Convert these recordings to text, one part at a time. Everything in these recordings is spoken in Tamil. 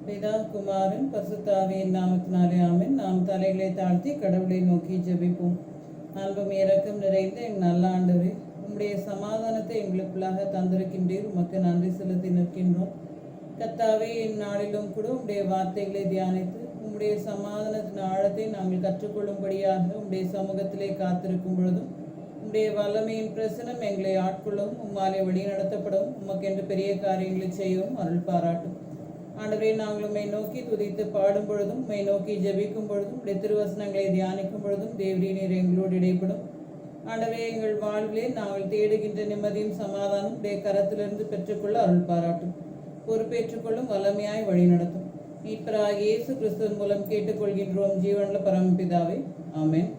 பிதா குமாரன் பசுத்தாவியின் நாமத்தினாலே ஆமென். நாம் தலைகளை தாழ்த்தி கடவுளை நோக்கி ஜெபிப்போம். அன்பும் இரக்கம் நிறைந்த எங்கள் நல்ல ஆண்டவரே, உம்முடைய சமாதானத்தை எங்களுக்குள்ளாக தந்திருக்கின்றீர். உமக்கு நன்றி செலுத்தி நிற்கின்றோம். கர்த்தாவே, இந்நாளிலும் கூட உம்முடைய வார்த்தைகளை தியானித்து உம்முடைய சமாதானத்தின் ஆழத்தை நாங்கள் கற்றுக்கொள்ளும்படியாக உம்முடைய சமூகத்திலே காத்திருக்கும் பொழுதும் உம்முடைய வல்லமையின் பிரசனம் எங்களை ஆட்கொள்ளவும் உம்மாலே வழி நடத்தப்படவும் உமக்கென்று பெரிய காரியங்களை செய்யவும் அருள் பாராட்டும். ஆண்டவரே, நாங்கள் உம்மை நோக்கி துதித்து பாடும் பொழுதும் உம்மை நோக்கி ஜெபிக்கும் பொழுதும் உடைய திருவசனங்களை தியானிக்கும் பொழுதும் தேவரீ நீர் எங்களோடு இடைப்படும். ஆண்டவரே, எங்கள் வாழ்விலே நாங்கள் தேடுகின்ற நிம்மதியும் சமாதானம் உடைய கரத்திலிருந்து பெற்றுக்கொள்ள அருள் பாராட்டும். பொறுப்பேற்றுக்கொள்ளும் வல்லமையாய் வழி நடத்தும். மீட்பராகிய இயேசு கிறிஸ்துவின் மூலம் கேட்டுக்கொள்கின்றோம் ஜீவனுள்ள பரமபிதாவே, ஆமென்.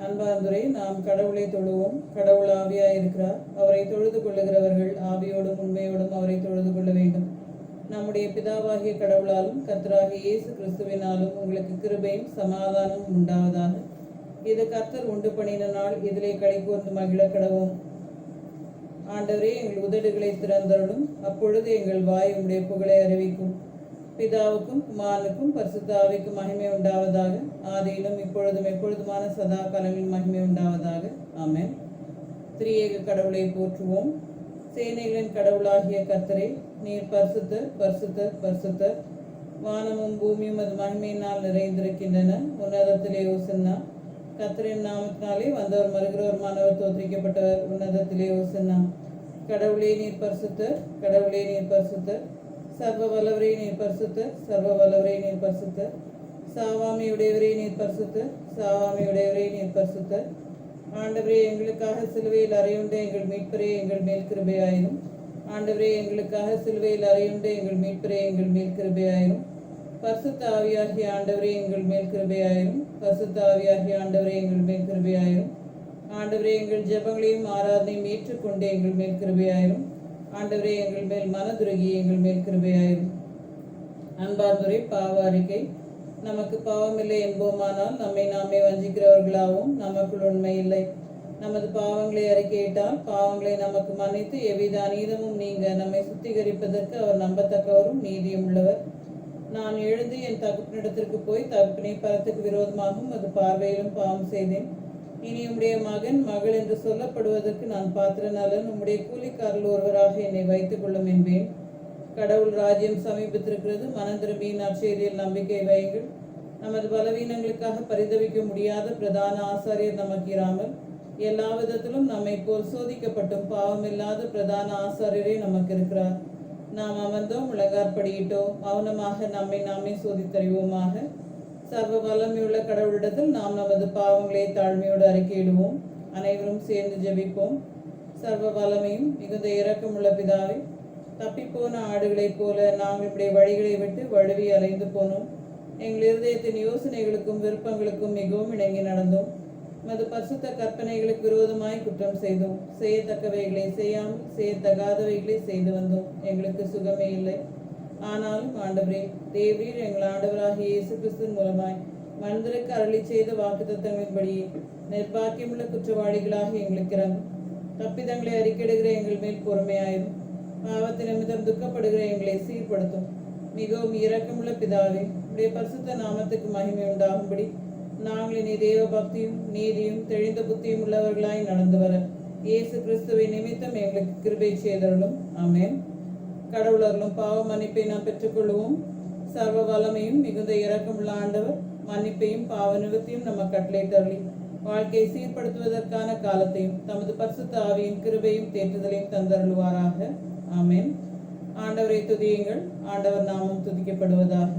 அன்பார்ந்தவரே, நாம் கடவுளை தொழுவோம். கடவுள் ஆவியாய் இருக்கிறார். அவரை தொழுது கொள்ளுகிறவர்கள் ஆவியோடும் உண்மையோடும் அவரை தொழுது கொள்ள வேண்டும். நம்முடைய பிதாவாகிய கடவுளாலும் கர்த்தராகிய இயேசு கிறிஸ்துவினாலும் உங்களுக்கு கிருபையும் சமாதானமும் உண்டாவதாக. இது கர்த்தர் உண்டு பண்ணின நாள், இதிலே களிகூர்ந்து மகிழ கடவோம். ஆண்டவரே, எங்கள் உதடுகளை திறந்தருளும். அப்பொழுது எங்கள் வாய் உம்முடைய புகழை அறிவிக்கும். பிதாவுக்கும் குமாரனுக்கும் பரிசுத்த ஆவிக்கும் மகிமை உண்டாவதாக. ஆதியிலும் இப்பொழுதும் எப்பொழுதுமான சதா காலங்களில் மகிமை உண்டாவதாக. ஆமென். திரியேக கடவுளை போற்றுவோம். சேனைகளின் கடவுளாகிய கர்த்தரே, நீர் பரிசுத்தர், பரிசுத்தர், பரிசுத்தர். வானமும் பூமியும் அது மகிமையினால் நிறைந்திருக்கின்றன. உன்னதத்திலே ஓசன்னா. கர்த்தரின் நாமத்தினாலே வந்தவர் மறுகிறவருமானவர் தோற்றிக்கப்பட்டவர். உன்னதத்திலே ஓசன்னா. கடவுளே நீர் பரிசுத்தர், கடவுளே நீர் பரிசுத்தர். சர்வ வல்லவரே நீர் பரிசுத்தர், சர்வ வல்லவரே நீர் பரிசுத்தர். சாவாமியுடையவரே நீர் பரிசுத்தர், சாவாமியுடையவரே நீர் பரிசுத்தர். ஆண்டவரே, எங்களுக்காக சிலுவையில் அறையுண்ட எங்கள் மீட்பரே எங்கள் மேல் கிருபையாயிரும். ஆண்டவரே, எங்களுக்காக சிலுவையில் அறையுண்ட எங்கள் மீட்பரே எங்கள் மேல் கிருபையாயிரும். பரிசுத்த ஆவியாகிய ஆண்டவரே எங்கள் மேல் கிருபையாயிரும். பரிசுத்த ஆவியாகிய ஆண்டவரே எங்கள் மேல் கிருபையாயிரும். ஆண்டவரே, எங்கள் ஜெபங்களையும் ஆராதனையும் ஏற்றுக்கொண்டு எங்கள் மேல் கிருபையாயிரும். ஆண்டவரே, எங்கள் மேல் மனதுருகி எங்கள் மேல் கிருபையாயிரும். அன்பார்ந்தவரே, பாவ அறிக்கை. நமக்கு பாவமில்லை என்போமானால் நம்மை நாமே வஞ்சிக்கிறவர்களாகவும் நமக்குள் உண்மை இல்லை. நமது பாவங்களை அறிக்கையிட்டால் பாவங்களை நமக்கு மன்னித்து எவ்வித அநீதமும் நீங்க நம்மை சுத்திகரிப்பதற்கு அவர் நம்பத்தக்கவரும் நீதியும் உள்ளவர். நான் எழுந்து என் தகப்பனிடத்திற்கு போய் தகப்பனை பரத்துக்கு விரோதமாகவும் அது பார்வையிலும் பாவம் செய்தேன். இனி உம்முடைய மகன் மகள் என்று சொல்லப்படுவதற்கு நான் பாத்திரனாலன். உம்முடைய கூலிக்காரல் ஒருவராக என்னை வைத்துக் கொள்ளும் என்பேன். கடவுள் ராஜ்யம் சமீபத்திருக்கிறது. மனம் திரும்பி நற்செய்தியில் நம்பிக்கை வையுங்கள். நமது பலவீனங்களுக்காக பரிதவிக்க முடியாத பிரதான ஆசாரியர் நமக்கு இராமல் எல்லா விதத்திலும் நம்மை போல் சோதிக்கப்பட்டும் பாவமில்லாத பிரதான ஆசாரியரே நமக்கு இருக்கிறார். நாம் அமர்ந்தோம், முழங்காற்படியிட்டோம், மௌனமாக நம்மை நாமே சோதித்தறிவோமாக. சர்வ வல்லமையுள்ள கடவுளிடத்தில் நாம் நமது பாவங்களை தாழ்மையோடு அறிக்கையிடுவோம். அனைவரும் சேர்ந்து ஜெபிப்போம். சர்வ வல்லமையும் மிகுந்த இரக்கமுள்ள பிதாவே, தப்பிப்போன ஆடுகளைப் போல நாங்கள் இப்படி வழிகளை விட்டு வழுவி அலைந்து போனோம். எங்கள் இருதயத்தின் யோசனைகளுக்கும் விருப்பங்களுக்கும் மிகவும் இணங்கி நடந்தோம். மது பரிசுத்த கற்பனைகளுக்கு விரோதமாய் குற்றம் செய்தோம். செய்யத்தக்கவைகளை செய்யாமல் செய்யத்தகாதவைகளை செய்து வந்தோம். எங்களுக்கு சுகமே இல்லை. ஆனாலும் ஆண்டவரே, தேவரீர் எங்கள் ஆண்டவராகிய இயேசு கிறிஸ்துவின் மூலமாய் மனிதருக்கு அருளி செய்த வாக்குத்தத்தங்களின்படியே நிர்பாக்கியமுள்ள குற்றவாளிகளாக எங்களுக்கு இறங்கும். தப்பிதங்களை அறிக்கையிடுகிற எங்கள் மேல் பொறுமையாயிரும். பாவத்தின் நிமித்தம் துக்கப்படுகிற எங்களை சீர்படுத்தும். மிகவும் இரக்கமுள்ள பிதாவே, உடைய பரிசுத்த நாமத்துக்கு மகிமை உண்டாகும்படி நாங்கள் இனி தேவ பக்தியும் நீதியும் தெளிந்த புத்தியும் உள்ளவர்களாய் நடந்து வர இயேசு கிறிஸ்துவை நிமித்தம் எங்களுக்கு கிருபை செய்தருளும். ஆமென். கடவுளர்களும் பாவ மன்னிப்பை நாம் பெற்றுக்கொள்வோம். சர்வ வல்லமையும் மிகுந்த இரக்கமுள்ள ஆண்டவர் மன்னிப்பையும் பாவ நிவர்த்தியும் நம்ம கட்டளை தருளி வாழ்க்கையை சீர்படுத்துவதற்கான காலத்தையும் தமது பரிசுத்த ஆவியின் கிருபையும் தேற்றுதலையும் தந்தருள்வாராக. ஆமென். ஆண்டவரை துதியுங்கள். ஆண்டவர் நாமம் துதிக்கப்படுவதாக.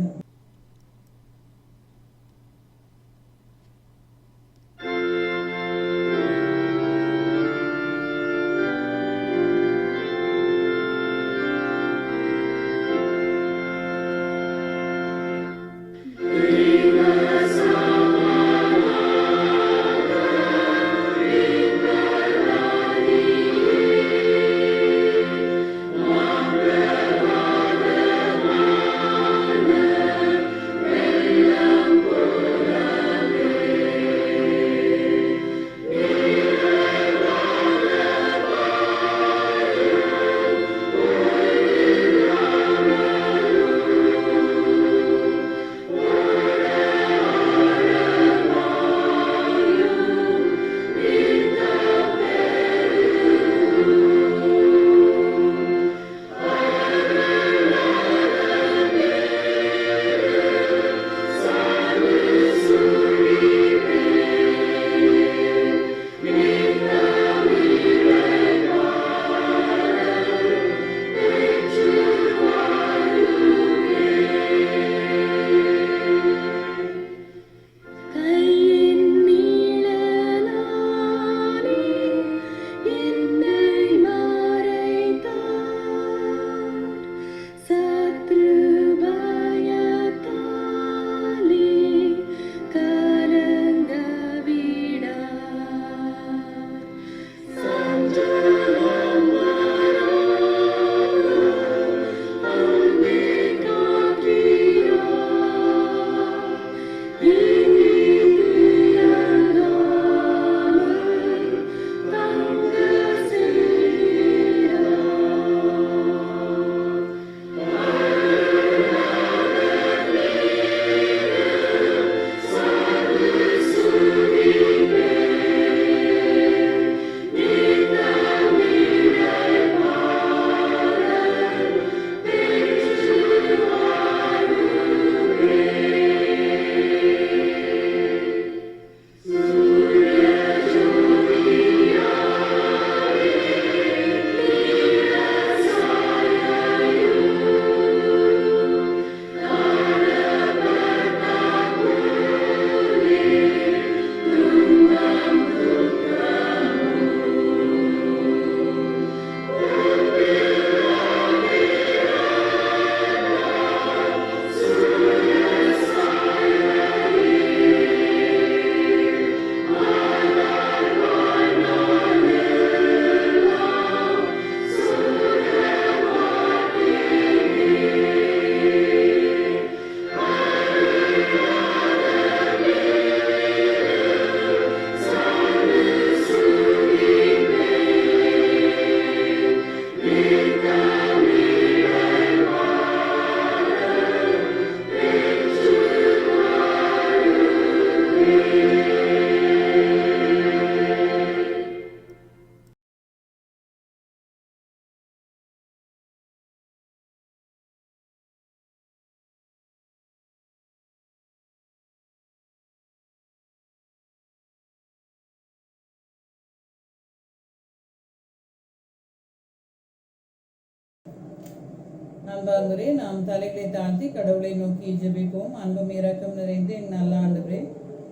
அன்பார்ந்தவரே, நாம் தலைகளை தாழ்த்தி கடவுளை நோக்கி ஜெபிப்போம். அன்பும் இரக்கம் நிறைந்த என் நல்ல ஆண்டவரே,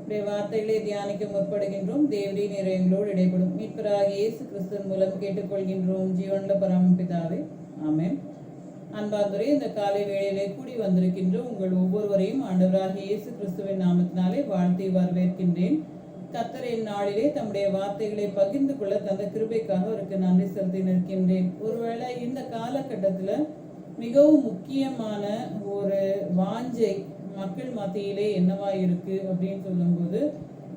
உடைய வார்த்தைகளை தியானிக்க முற்படுகின்றோம். தேவரே, நீர் எங்களோடு இடைப்படும். மீட்பராகிய இயேசு கிறிஸ்துவின் மூலம் கேட்டுக்கொள்கின்றோம். ஜீவனுள்ள பரமபிதாவே, ஆமென். அன்பார்ந்தவரே, இந்த காலை வேளையிலே கூடி வந்திருக்கின்ற உங்கள் ஒவ்வொருவரையும் ஆண்டவராகிய இயேசு கிறிஸ்துவின் நாமத்தினாலே வாழ்த்தி வரவேற்கின்றேன். கர்த்தரின் நாளிலே தம்முடைய வார்த்தைகளை பகிர்ந்து கொள்ள தந்த கிருபைக்காக அவருக்கு நன்றி செலுத்தி நிற்கின்றேன். ஒருவேளை இந்த காலகட்டத்தில் மிகவும் முக்கியமான ஒரு வாஞ்சை மக்கள் மத்தியிலே என்னவா இருக்கு அப்படின்னு சொல்லும்போது,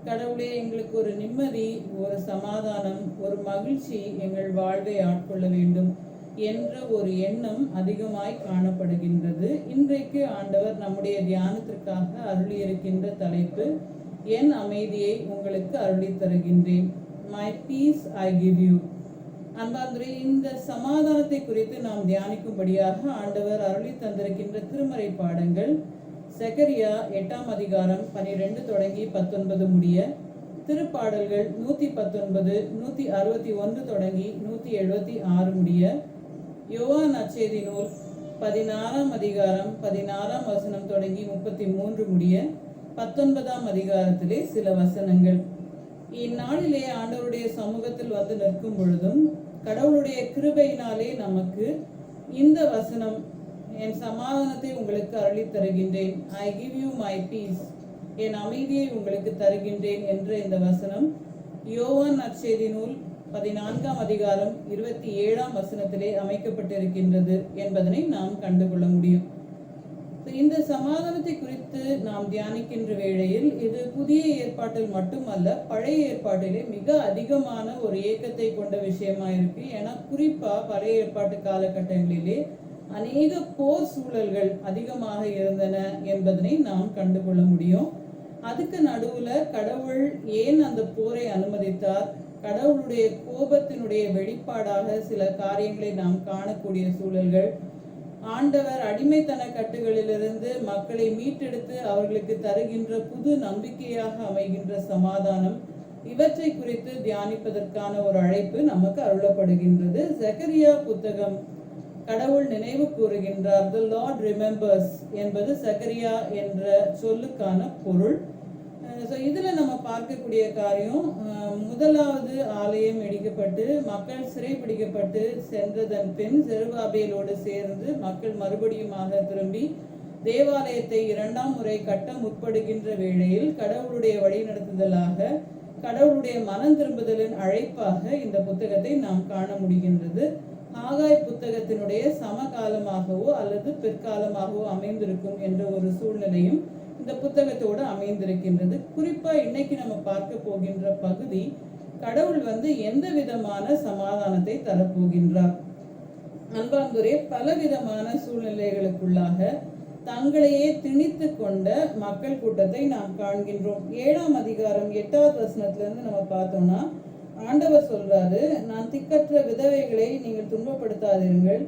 கடவுளே, எங்களுக்கு ஒரு நிம்மதி, ஒரு சமாதானம், ஒரு மகிழ்ச்சி எங்கள் வாழ்வை ஆட்கொள்ள வேண்டும் என்ற ஒரு எண்ணம் அதிகமாய் காணப்படுகின்றது. இன்றைக்கு ஆண்டவர் நம்முடைய தியானத்திற்காக அருளியிருக்கின்ற தலைப்பு, என் அமைதியை உங்களுக்கு அருளி தருகின்றேன். My peace I give you. அன்பார்ந்தவரே, இந்த சமாதானத்தை குறித்து நாம் தியானிக்கும்படியாக ஆண்டவர் அருளி தந்திருக்கின்ற திருமறை பாடங்கள் செகரியா 8ஆம் அதிகாரம் 12 தொடங்கி 19 முடிய, திருப்பாடல்கள் 119, 161 தொடங்கி 176 முடிய, யோவான் நற்செய்தி நூல் 16ஆம் அதிகாரம் 16ஆம் வசனம் தொடங்கி 33 முடிய, 19ஆம் அதிகாரத்திலே சில வசனங்கள். இந்நாளிலே ஆண்டவருடைய சமூகத்தில் வந்து நிற்கும் பொழுதும் கடவுளுடைய கிருபையினாலே நமக்கு இந்த வசனம், என் சமாதானத்தை உங்களுக்கு அருளி தருகின்றேன், I give you my peace, என் அமைதியை உங்களுக்கு தருகின்றேன் என்ற இந்த வசனம் யோவான் நற்செய்தி நூல் 14ஆம் அதிகாரம் 27ஆம் வசனத்திலே அமைக்கப்பட்டிருக்கின்றது என்பதனை நாம் கண்டுகொள்ள முடியும். இந்த சமாதானத்தை குறித்து நாம் தியானிக்கின்ற வேளையில் இது புதிய ஏற்பாட்டில் மட்டுமல்ல, பழைய ஏற்பாட்டிலே மிக அதிகமான ஒரு ஏக்கத்தை கொண்ட விஷயமா இருக்கு. ஏன்னா குறிப்பா பழைய ஏற்பாட்டு காலகட்டங்களிலே அநேக போர் சூழல்கள் அதிகமாக இருந்தன என்பதனை நாம் கண்டுகொள்ள முடியும். அதுக்கு நடுவுல கடவுள் ஏன் அந்த போரை அனுமதித்தார், கடவுளுடைய கோபத்தினுடைய வெளிப்பாடாக சில காரியங்களை நாம் காணக்கூடிய சூழல்கள், ஆண்டவர் அடிமைத்தன கட்டுகளிலிருந்து மக்களை மீட்டெடுத்து அவர்களுக்கு தருகின்ற புது நம்பிக்கையாக அமைகின்ற சமாதானம், இவற்றை குறித்து தியானிப்பதற்கான ஒரு அழைப்பு நமக்கு அருளப்படுகின்றது. செகரியா புத்தகம் கடவுள் நினைவு கூறுகின்றார். The Lord remembers என்பது செகரியா என்ற சொல்லுக்கான பொருள். இதுல நம்ம பார்க்கக்கூடிய காரியம், முதலாவது ஆலயம் இடிக்கப்பட்டு மக்கள் சிறைபிடிக்கப்பட்டு சென்றதன் பின் செருபாபேலோடு சேர்ந்து மக்கள் மறுபடியுமாக திரும்பி தேவாலயத்தை 2ஆம் முறை கட்ட முற்படுகின்ற வேளையில் கடவுளுடைய வழிநடத்துதலாக, கடவுளுடைய மனம் திரும்புதலின் அழைப்பாக இந்த புத்தகத்தை நாம் காண முடிகின்றது. ஆகாய் புத்தகத்தினுடைய சமகாலமாகவோ அல்லது பிற்காலமாகவோ அமைந்திருக்கும் என்ற ஒரு சூழ்நிலையும் இந்த புத்தகத்தோடு அமைந்திருக்கின்றது. குறிப்பா இன்னைக்கு நம்ம பார்க்க போகின்ற பகுதி, கடவுள் எந்த விதமான சமாதானத்தை தரப்போகின்றார். அன்பார்ந்தவரே, பலவிதமான சூழ்நிலைகளுக்குள்ளாக தங்களையே திணித்து கொண்ட மக்கள் கூட்டத்தை நாம் காண்கின்றோம். 7ஆம் அதிகாரம் 8வது வசனத்திலிருந்து நம்ம பார்த்தோம்னா, ஆண்டவர் சொல்றாரு, நான் திக்கற்ற விதவைகளை நீங்கள் துன்பப்படுத்தாதீர்கள்,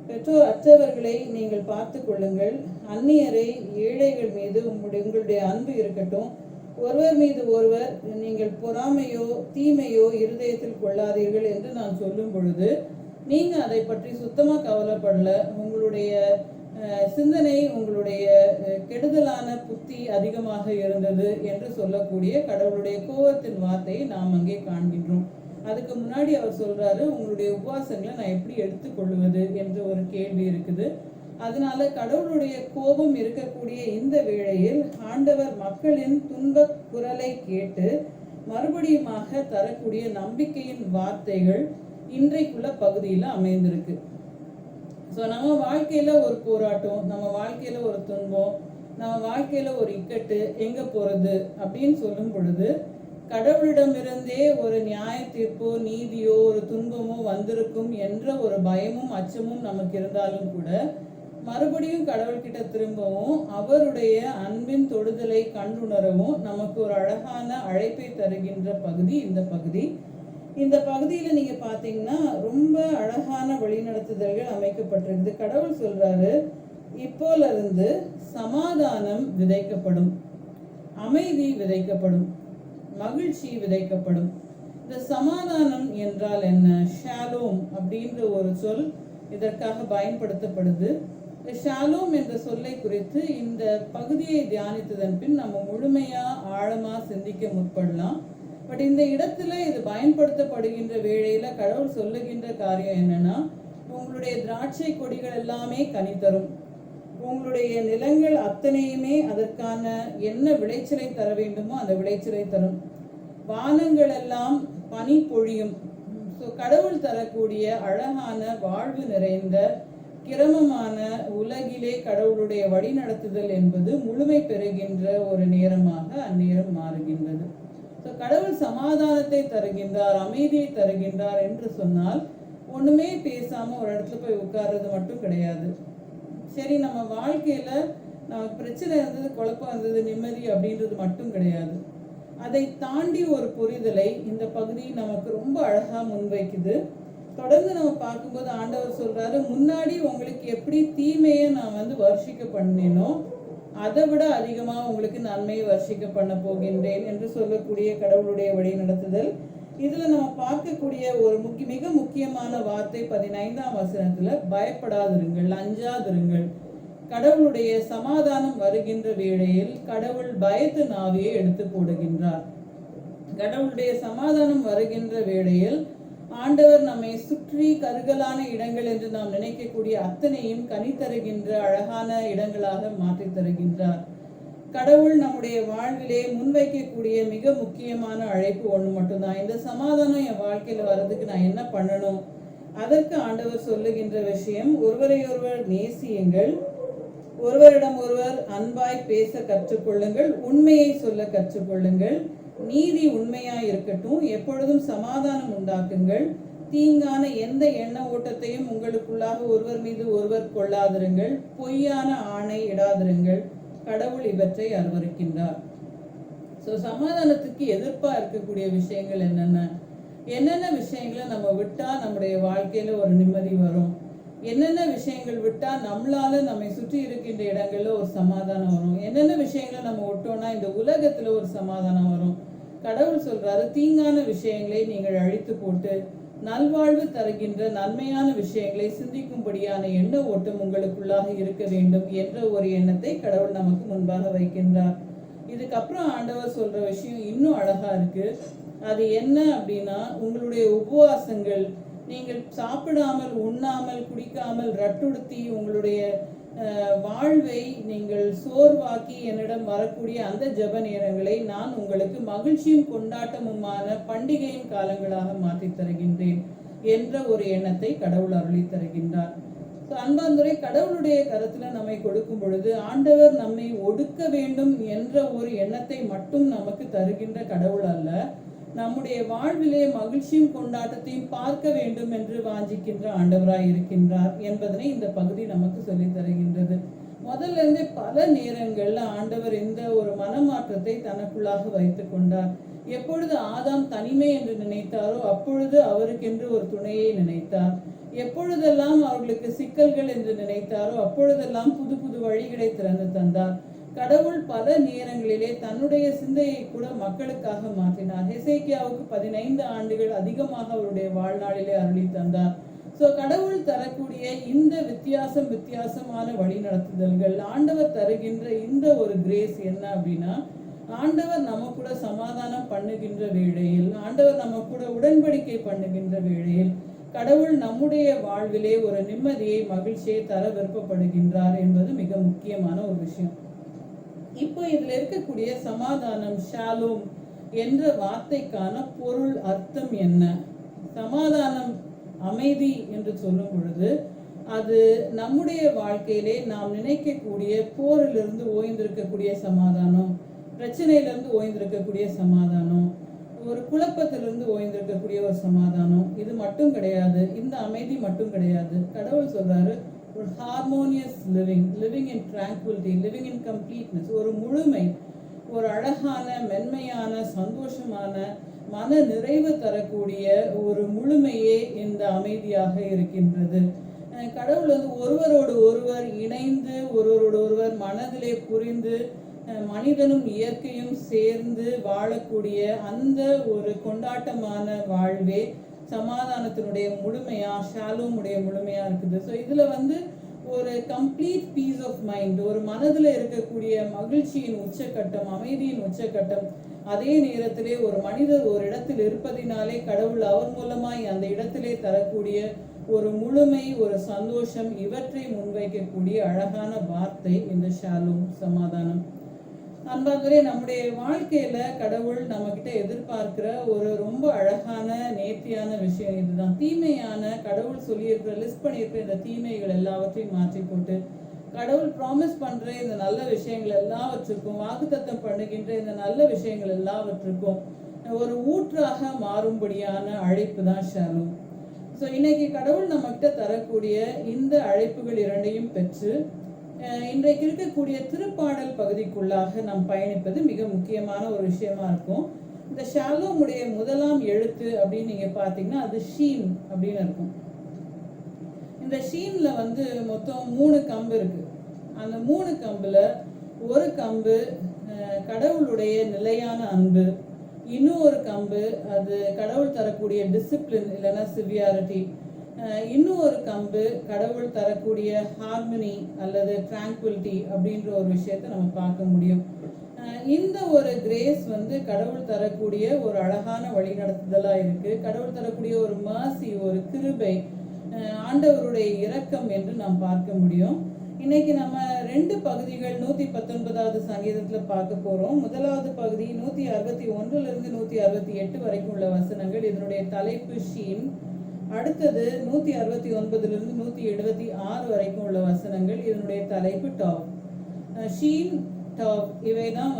பெற்றோர் அற்றவர்களை நீங்கள் பார்த்து கொள்ளுங்கள், அந்நியரை ஏழைகள் மீது உங்களுடைய அன்பு இருக்கட்டும், ஒருவர் மீது ஒருவர் நீங்கள் பொறாமையோ தீமையோ இருதயத்தில் கொள்ளாதீர்கள் என்று நான் சொல்லும் பொழுது, நீங்க அதை பற்றி சுத்தமா கவலைப்படல, உங்களுடைய சிந்தனை, உங்களுடைய கெடுதலான புத்தி அதிகமாக இருந்தது என்று சொல்லக்கூடிய கடவுளுடைய கோபத்தின் வார்த்தையை நாம் அங்கே காண்கின்றோம். அதுக்கு முன்னாடி அவர் சொல்றாரு, உங்களுடைய உபவாசங்களை நான் எப்படி எடுத்துக்கொள்வது என்ற ஒரு கேள்வி இருக்குது. அதனால கடவுளுடைய கோபம் இருக்கக்கூடிய இந்த வேளையில் ஆண்டவர் மக்களின் துன்ப குரலை கேட்டு மறுபடியுமாக தரக்கூடிய நம்பிக்கையின் வார்த்தைகள் இன்றைக்குள்ள பகுதியில் அமைந்திருக்கு. ஸோ நம்ம வாழ்க்கையில ஒரு போராட்டம், நம்ம வாழ்க்கையில ஒரு துன்பம், நம்ம வாழ்க்கையில ஒரு இக்கட்டு எங்க போறது அப்படின்னு சொல்லும் பொழுது, கடவுளிடமிருந்தே ஒரு நியாய தீர்ப்போ நீதியோ ஒரு துன்பமோ வந்திருக்கும் என்ற ஒரு பயமும் அச்சமும் நமக்கு இருந்தாலும் கூட, மறுபடியும் கடவுள்கிட்ட திரும்பவும் அவருடைய அன்பின் தொடுதலை கண்டுணரவும் நமக்கு ஒரு அழகான அழைப்பை தருகின்ற பகுதி இந்த பகுதி. இந்த பகுதியில நீங்க பாத்தீங்கன்னா ரொம்ப அழகான வழிநடத்துதல்கள் அமைக்கப்பட்டிருக்கு. கடவுள் சொல்றாரு, இப்போல இருந்து சமாதானம் விதைக்கப்படும், அமைதி விதைக்கப்படும், மகிழ்ச்சி விதைக்கப்படும். இந்த சமாதானம் என்றால் என்ன? ஷாலோம் அப்படின்ற ஒரு சொல் இதற்காக பயன்படுத்தப்படுது. ஷாலோம் என்ற சொல்லை குறித்து இந்த பகுதியை தியானித்ததன் பின் நம்ம முழுமையா ஆழமா சிந்திக்க முற்படலாம். பட் இந்த இடத்துல இது பயன்படுத்தப்படுகின்ற வேளையில கடவுள் சொல்லுகின்ற காரியம் என்னன்னா, உங்களுடைய திராட்சை கொடிகள் எல்லாமே கனி தரும், உங்களுடைய நிலங்கள் அத்தனையுமே அதற்கான என்ன விளைச்சலை தர வேண்டுமோ அந்த விளைச்சலை தரும், வானங்கள் எல்லாம் பனி பொழியும். ஸோ கடவுள் தரக்கூடிய அழகான வாழ்வு நிறைந்த கிரமமான உலகிலே கடவுளுடைய வழிநடத்துதல் என்பது முழுமை பெறுகின்ற ஒரு நேரமாக அந்நேரம் மாறுகின்றது. ஸோ கடவுள் சமாதானத்தை தருகின்றார், அமைதியை தருகின்றார் என்று சொன்னால் ஒண்ணுமே பேசாம ஒரு இடத்துல போய் உட்கார்றது மட்டும் கிடையாது. சரி, நம்ம வாழ்க்கையில நமக்கு பிரச்சனை இருந்தது, குழப்பம் இருந்தது, நிம்மதி அப்படின்றது மட்டும் கிடையாது. அதை தாண்டி ஒரு புரிதலை இந்த பகுதி நமக்கு ரொம்ப அழகா முன்வைக்குது. தொடர்ந்து நம்ம பார்க்கும்போது ஆண்டவர் சொல்றாரு, முன்னாடி உங்களுக்கு எப்படி தீமையை நான் வர்ஷிக்க பண்ணினோ அதை விட அதிகமா உங்களுக்கு நன்மையை வர்ஷிக்க பண்ண போகின்றேன் என்று சொல்லக்கூடிய கடவுளுடைய வழி நடத்துதல். இதுல நம்ம பார்க்கக்கூடிய ஒரு மிக முக்கியமான வார்த்தை 15ஆம் வசனத்துல, பயப்படாதிருங்கள், அஞ்சாதிருங்கள். கடவுளுடைய சமாதானம் வருகின்ற வேளையில் கடவுள் பயத்து நாவியை எடுத்து போடுகின்றார். கடவுளுடைய சமாதானம் வருகின்ற வேளையில் ஆண்டவர் நம்மை சுற்றி கருகலான இடங்கள் என்று நாம் நினைக்கக்கூடிய அத்தனையும் கனி தருகின்ற அழகான இடங்களாக மாற்றி தருகின்றார். கடவுள் நம்முடைய வாழ்விலே முன்வைக்கக்கூடிய மிக முக்கியமான அழைப்பு ஒன்று மட்டும்தான், இந்த சமாதானம் என் வாழ்க்கையில வர்றதுக்கு நான் என்ன பண்ணணும்? அதற்கு ஆண்டவர் சொல்லுகின்ற விஷயம், ஒருவரை ஒருவர் நேசியுங்கள், ஒருவரிடம் ஒருவர் அன்பாய் பேச கற்றுக்கொள்ளுங்கள், உண்மையை சொல்ல கற்றுக்கொள்ளுங்கள், நீதி உண்மையாய் இருக்கட்டும், எப்பொழுதும் சமாதானம் உண்டாக்குங்கள், தீங்கான எந்த எண்ண ஓட்டத்தையும் உங்களுக்குள்ளாக ஒருவர் மீது ஒருவர் கொள்ளாதிருங்கள், பொய்யான ஆணை இடாதிருங்கள், கடவுள் இவற்றை அருவருக்கின்றார். ஸோ சமாதானத்துக்கு எதிர்ப்பா இருக்கக்கூடிய விஷயங்கள் என்னென்ன விஷயங்களை நம்ம விட்டா நம்முடைய வாழ்க்கையில ஒரு நிம்மதி வரும், என்னென்ன விஷயங்கள் விட்டா நம்மளால நம்மை சுற்றி இருக்கின்ற இடங்கள்ல ஒரு சமாதானம் வரும், என்னென்ன விஷயங்களை நம்ம விட்டோம்னா இந்த உலகத்துல ஒரு சமாதானம் வரும். கடவுள் சொல்றாரு, தீங்கான விஷயங்களை நீங்கள் அழித்து போட்டு நல்வாழ்வு தருகின்ற நன்மையான விஷயங்களை சிந்திக்கும்படியான எண்ண ஓட்டம் உங்களுக்குள்ளாக இருக்க வேண்டும் என்ற ஒரு எண்ணத்தை கடவுள் நமக்கு முன்பாக வைக்கின்றார். இதுக்கப்புறம் ஆண்டவர் சொல்ற விஷயம் இன்னும் அழகா இருக்கு. அது என்ன அப்படின்னா, உங்களுடைய உபவாசங்கள், நீங்கள் சாப்பிடாமல் உண்ணாமல் குடிக்காமல் ரட்டுடுத்தி உங்களுடைய வாழ்வை நீங்கள் சோர்வாக்கி என்னிடம் வரக்கூடிய அந்த ஜெப நேரங்களை நான் உங்களுக்கு மகிழ்ச்சியும் கொண்டாட்டமுமான பண்டிகையின் காலங்களாக மாற்றி தருகின்றேன் என்ற ஒரு எண்ணத்தை கடவுள் அருளி தருகின்றார். அன்பார்ந்தோரே, கடவுளுடைய கருத்துல நம்மை கொடுக்கும் பொழுது ஆண்டவர் நம்மை ஒடுக்க வேண்டும் என்ற ஒரு எண்ணத்தை மட்டும் நமக்கு தருகின்ற கடவுள் அல்ல, நம்முடைய வாழ்விலே மகிழ்ச்சியும் கொண்டாட்டத்தையும் பார்க்க வேண்டும் என்று வாஞ்சிக்கின்ற ஆண்டவராய் இருக்கின்றார் என்பதனை இந்த பகுதி நமக்கு சொல்லி தருகின்றது. முதல்ல இருந்தே பல நேரங்கள்ல ஆண்டவர் இந்த ஒரு மனமாற்றத்தை தனக்குள்ளாக வைத்துக் கொண்டார். எப்பொழுது ஆதாம் தனிமை என்று நினைத்தாரோ அப்பொழுது அவருக்கென்று ஒரு துணையை நினைத்தார். எப்பொழுதெல்லாம் அவர்களுக்கு சிக்கல்கள் என்று நினைத்தாரோ அப்பொழுதெல்லாம் புது புது வழிகளை திறந்து தந்தார். கடவுள் பல நேரங்களிலே தன்னுடைய சிந்தையை கூட மக்களுக்காக மாற்றினார். எசேக்கியாவுக்கு 15 ஆண்டுகள் அதிகமாக அவருடைய வாழ்நாளிலே அருளி தந்தார். கடவுள் தரக்கூடிய இந்த வித்தியாசமான வழி நடத்துதல்கள், ஆண்டவர் தருகின்ற இந்த ஒரு கிரேஸ் என்ன அப்படின்னா, ஆண்டவர் நம்ம கூட சமாதானம் பண்ணுகின்ற வேளையில், ஆண்டவர் நம்ம கூட உடன்படிக்கை பண்ணுகின்ற வேளையில் கடவுள் நம்முடைய வாழ்விலே ஒரு நிம்மதியை மகிழ்ச்சியை தர விருப்பப்படுகின்றார் என்பது மிக முக்கியமான ஒரு விஷயம். இப்போ இதுல இருக்கக்கூடிய சமாதானம், ஷாலோம் என்ற வார்த்தைக்கான பொருள் அர்த்தம் என்ன? சமாதானம், அமைதி என்று சொல்லும் பொழுது அது நம்முடைய வாழ்க்கையிலே நாம் நினைக்கக்கூடிய போரிலிருந்து ஓய்ந்திருக்கக்கூடிய சமாதானம், பிரச்சனையிலிருந்து ஓய்ந்திருக்கக்கூடிய சமாதானம், ஒரு குழப்பத்திலிருந்து ஓய்ந்திருக்கக்கூடிய ஒரு சமாதானம், இது மட்டும் கிடையாது. இந்த அமைதி மட்டும் கிடையாது. கடவுள் சொல்றாரு, ஒரு harmonious living in tranquillity, living in completeness, ஒரு முழுமை, ஒரு அழகான மென்மையான சந்தோஷமான மன நிறைவு தரக்கூடிய ஒரு முழுமையே இந்த அமைதியாக இருக்கின்றது. கடவுள் ஒருவரோடு ஒருவர் இணைந்து, ஒருவரோடு ஒருவர் மனதிலே புரிந்து, மனிதனும் இயற்கையும் சேர்ந்து வாழக்கூடிய அந்த ஒரு கொண்டாட்டமான வாழ்வே சமாதானத்தினுடைய முழுமையா, ஷாலோமுடைய முழுமையா இருக்குது. இதுல ஒரு கம்ப்ளீட் பீஸ் ஆஃப் மைண்ட், ஒரு மனதில் இருக்கக்கூடிய மகிழ்ச்சியின் உச்சக்கட்டம், அமைதியின் உச்சக்கட்டம். அதே நேரத்திலே ஒரு மனிதர் ஒரு இடத்தில் இருப்பதினாலே கடவுள் அவர் மூலமாய் அந்த இடத்திலே தரக்கூடிய ஒரு முழுமை, ஒரு சந்தோஷம், இவற்றை முன்வைக்கக்கூடிய அழகான வார்த்தை இந்த ஷாலோம், சமாதானம். அன்பாகவே நம்முடைய வாழ்க்கையில கடவுள் நம்ம கிட்ட எதிர்பார்க்கிற ஒரு ரொம்ப அழகான நேர்த்தியான விஷயம் இதுதான். தீமையான கடவுள் சொல்லியிருக்கிற லிஸ்ட் பண்ணியிருக்கிற இந்த தீமைகள் எல்லாவற்றையும் மாற்றி போட்டு கடவுள் ப்ராமிஸ் பண்ற இந்த நல்ல விஷயங்கள் எல்லாவற்றுக்கும், வாக்குத்தத்தம் பண்ணுகின்ற இந்த நல்ல விஷயங்கள் எல்லாவற்றுக்கும் ஒரு ஊற்றாக மாறும்படியான அழைப்பு தான் ஷாலோம். ஸோ இன்னைக்கு கடவுள் நம்ம கிட்ட தரக்கூடிய இந்த அழைப்புகள் இரண்டையும் பெற்று இன்றைக்கு இருக்கக்கூடிய திருப்பாடல் பகுதிக்குள்ளாக நாம் பயணிப்பது மிக முக்கியமான ஒரு விஷயமா இருக்கும். இந்த ஷாலோமுடைய முதலாம் எழுத்து அப்படின்னு நீங்க பாத்தீங்கன்னா அது ஷீன் அப்படின்னு இருக்கும். இந்த ஷீன்ல மொத்தம் 3 கம்பு இருக்கு. அந்த 3 கம்புல ஒரு கம்பு கடவுளுடைய நிலையான அன்பு, இன்னொரு கம்பு அது கடவுள் தரக்கூடிய டிசிப்ளின் இல்லைன்னா சிவியாரிட்டி, இன்னொரு கம்பு கடவுள் தரக்கூடிய ஹார்மனி அல்லது டிராங்குவிலிட்டி அப்படின்ற ஒரு விஷயத்த நம்ம பார்க்க முடியும். இந்த ஒரு கிரேஸ் கடவுள் தரக்கூடிய ஒரு அழகான வழிநடத்துதலா இருக்கு. கடவுள் தரக்கூடிய ஒரு மர்சி, ஒரு கிருபை, ஆண்டவருடைய இரக்கம் என்று நாம் பார்க்க முடியும். இன்னைக்கு நம்ம 2 பகுதிகள் 119வது சங்கீதத்துல பார்க்க போறோம். முதலாவது பகுதி 161 168 வரைக்கும் உள்ள வசனங்கள். இதனுடைய தலைப்பு ஷீன். அடுத்தது 169 176 வரைக்கும் உள்ள வசனங்கள். இதனுடைய தலைப்பு டாப். ஷீன், டாப் இவைதான்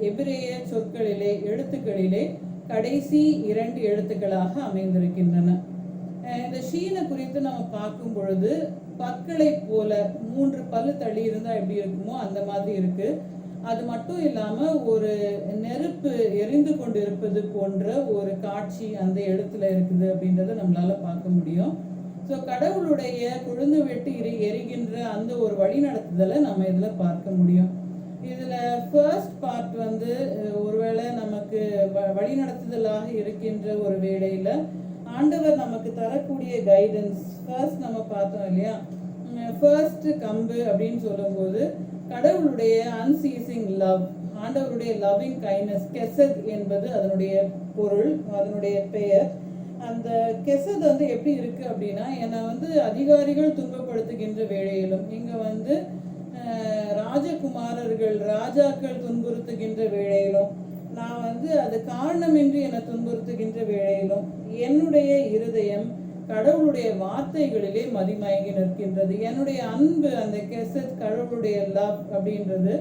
எபிரேய சொற்களிலே, எழுத்துக்களிலே கடைசி 2 எழுத்துக்களாக அமைந்திருக்கின்றன. இந்த ஷீனை குறித்து நம்ம பார்க்கும் பொழுது பற்களை போல 3 பல்லு தள்ளி இருந்தா எப்படி இருக்குமோ அந்த மாதிரி இருக்கு. அது மட்டும் இல்லாம ஒரு நெருப்பு எரிந்து கொண்டு இருப்பது போன்ற ஒரு காட்சி அந்த இடத்துல இருக்குது அப்படின்றத நம்மளால பார்க்க முடியும். ஸோ கடவுளுடைய கொழுந்து வெட்டு எரிகின்ற அந்த ஒரு வழி நடத்துதலை நம்ம இதுல பார்க்க முடியும். இதுல ஃபர்ஸ்ட் பார்ட் ஒருவேளை நமக்கு வழி நடத்துதலாக இருக்கின்ற ஒரு வேளையில ஆண்டவர் நமக்கு தரக்கூடிய கைடன்ஸ் ஃபர்ஸ்ட் நம்ம பார்த்தோம் இல்லையா. ஃபர்ஸ்ட் கம்பு அப்படின்னு சொல்லும்போது கடவுளுடைய அன்சீசிங் லவ், ஆண்டவருடைய லவ்விங் கைண்ட்னஸ், கெசத் என்பது அதனுடைய பொருள், அதனுடைய பெயர். அந்த கெசத் எப்படி இருக்கு அப்படின்னா, என்னை அதிகாரிகள் துன்பப்படுத்துகின்ற வேளையிலும், இங்க ராஜகுமாரர்கள் ராஜாக்கள் துன்புறுத்துகின்ற வேளையிலும், நான் அது காரணமின்றி என்னை துன்புறுத்துகின்ற வேளையிலும் என்னுடைய இருதயம் கடவுளுடைய வார்த்தைகளிலே மதிமயங்கி நிற்கின்றது. என்னுடைய அன்பு, அந்த கெசத், கடவுளுடைய லவ் அப்படின்றது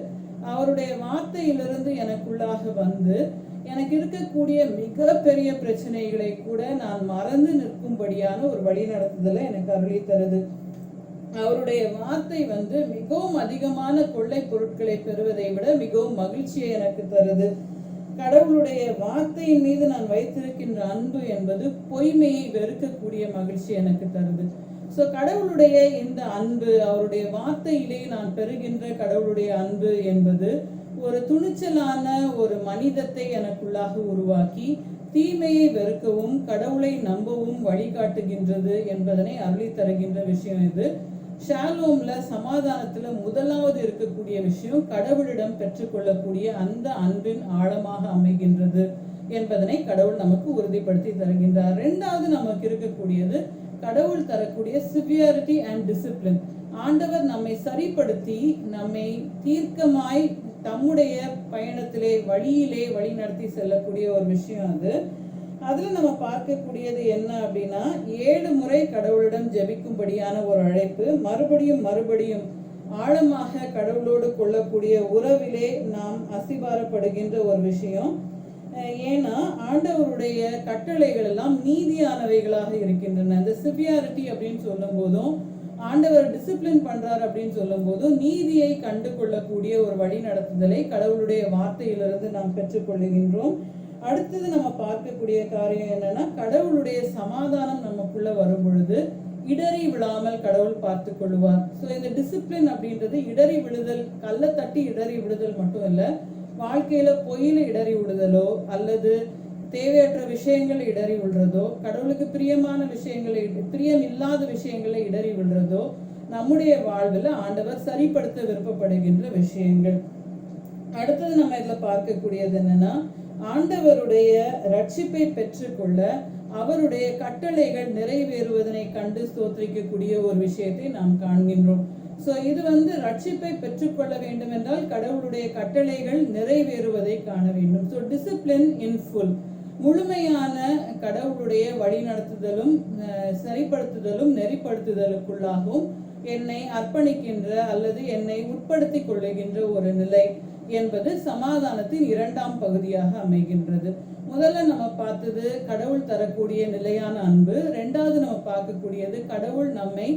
அவருடைய வார்த்தையிலிருந்து எனக்குள்ளாக எனக்கு இருக்கக்கூடிய மிக பெரிய பிரச்சனைகளை கூட நான் மறந்து நிற்கும்படியான ஒரு வழி நடத்துதலை எனக்கு அருளி தருது. அவருடைய வார்த்தை மிகவும் அதிகமான கொள்ளை பொருட்களை பெறுவதை விட மிகவும் மகிழ்ச்சியை எனக்கு தருது. கடவுளுடைய வார்த்தையின் மீது நான் வைத்திருக்கின்ற அன்பு என்பது பொய்மையை வெறுக்கக்கூடிய மகிழ்ச்சி எனக்கு தருது. ஸோ கடவுளுடைய இந்த அன்பு, அவருடைய வார்த்தையிலே நான் பெறுகின்ற கடவுளுடைய அன்பு என்பது ஒரு துணிச்சலான ஒரு மனிதத்தை எனக்குள்ளாக உருவாக்கி தீமையை வெறுக்கவும் கடவுளை நம்பவும் வழிகாட்டுகின்றது என்பதனை அருளி தருகின்ற விஷயம் இது. ஷாலோம்ல சமாதானத்துல முதலாவது இருக்கக்கூடிய விஷயம் கடவுளிடம் பெற்றுக்கொள்ளக்கூடிய அந்த அன்பின் ஆழமாக அமைகின்றது என்பதனை கடவுள் நமக்கு உறுதிப்படுத்தி தருகின்றார். 2வது நமக்கு இருக்கக்கூடியது கடவுள் தரக்கூடிய சிவியாரிட்டி அண்ட் டிசிப்ளின். ஆண்டவர் நம்மை சரிப்படுத்தி நம்மை தீர்க்கமாய் தம்முடைய பயணத்திலே வழியிலே வழி நடத்தி செல்லக்கூடிய ஒரு விஷயம் அது. அதுல நம்ம பார்க்கக்கூடியது என்ன அப்படின்னா, 7 முறை கடவுளிடம் ஜெபிக்கும்படியான ஒரு அழைப்பு, மறுபடியும் ஆழமாக கடவுளோடு கொள்ளக்கூடிய உறவிலே நாம் அசிபாரப்படுகின்ற ஒரு விஷயம். ஏன்னா ஆண்டவருடைய கட்டளைகள் எல்லாம் நீதியானவைகளாக இருக்கின்றன. இந்த சிவியாரிட்டி அப்படின்னு சொல்லும் போதும், ஆண்டவர் டிசிப்ளின் பண்றார் அப்படின்னு சொல்லும் போதும், நீதியை கண்டு கொள்ளக்கூடிய ஒரு வழி நடத்துதலை கடவுளுடைய வார்த்தையிலிருந்து நாம் பெற்றுக்கொள்ளுகின்றோம். அடுத்தது நம்ம பார்க்கக்கூடிய காரியம் என்னன்னா, கடவுளுடைய சமாதானம் நமக்குள்ள வரும் பொழுது இடறி விழாமல் கடவுள் பார்த்து கொள்வார். ஸோ இந்த டிசிப்ளின் அப்படின்றது இடறி விழுதல், கல்லை தட்டி இடறி விழுதல் மட்டும் இல்லை, வாழ்க்கையில பொயில இடறி விழுதலோ அல்லது தேவையற்ற விஷயங்களை இடறி விழுறதோ, கடவுளுக்கு பிரியமான விஷயங்களை, பிரியம் இல்லாத விஷயங்களை இடறி விழுறதோ, நம்முடைய வாழ்வில் ஆண்டவர் சரிப்படுத்த விருப்பப்படுகின்ற விஷயங்கள். அடுத்தது நம்ம இதுல பார்க்கக்கூடியது என்னன்னா, ஆண்டவருடைய ரட்சிப்பை பெற்றுக்கொள்ள அவருடைய கட்டளைகள் நிறைவேறுவதனை கண்டு ஸ்தோத்திரிக்கக்கூடிய ஒரு விஷயத்தை நாம் காண்கின்றோம். ஸோ இது ரட்சிப்பை பெற்றுக்கொள்ள வேண்டும் என்றால் கடவுளுடைய கட்டளைகள் நிறைவேறுவதை காண வேண்டும். ஸோ டிசிப்ளின் இன் ஃபுல், முழுமையான கடவுளுடைய வழி நடத்துதலும் சரிப்படுத்துதலும் நெறிப்படுத்துதலுக்குள்ளாகவும் என்னை அர்ப்பணிக்கின்ற அல்லது என்னை உட்படுத்தி கொள்ளுகின்ற ஒரு நிலை என்பது சமாதானத்தின் இரண்டாம் பகுதியாக அமைகின்றது. முதல்ல நம்ம பார்த்தது கடவுள் தரக்கூடிய நிலையான அன்பு. ரெண்டாவது நம்ம பார்க்கக்கூடியது கடவுள் நம்மை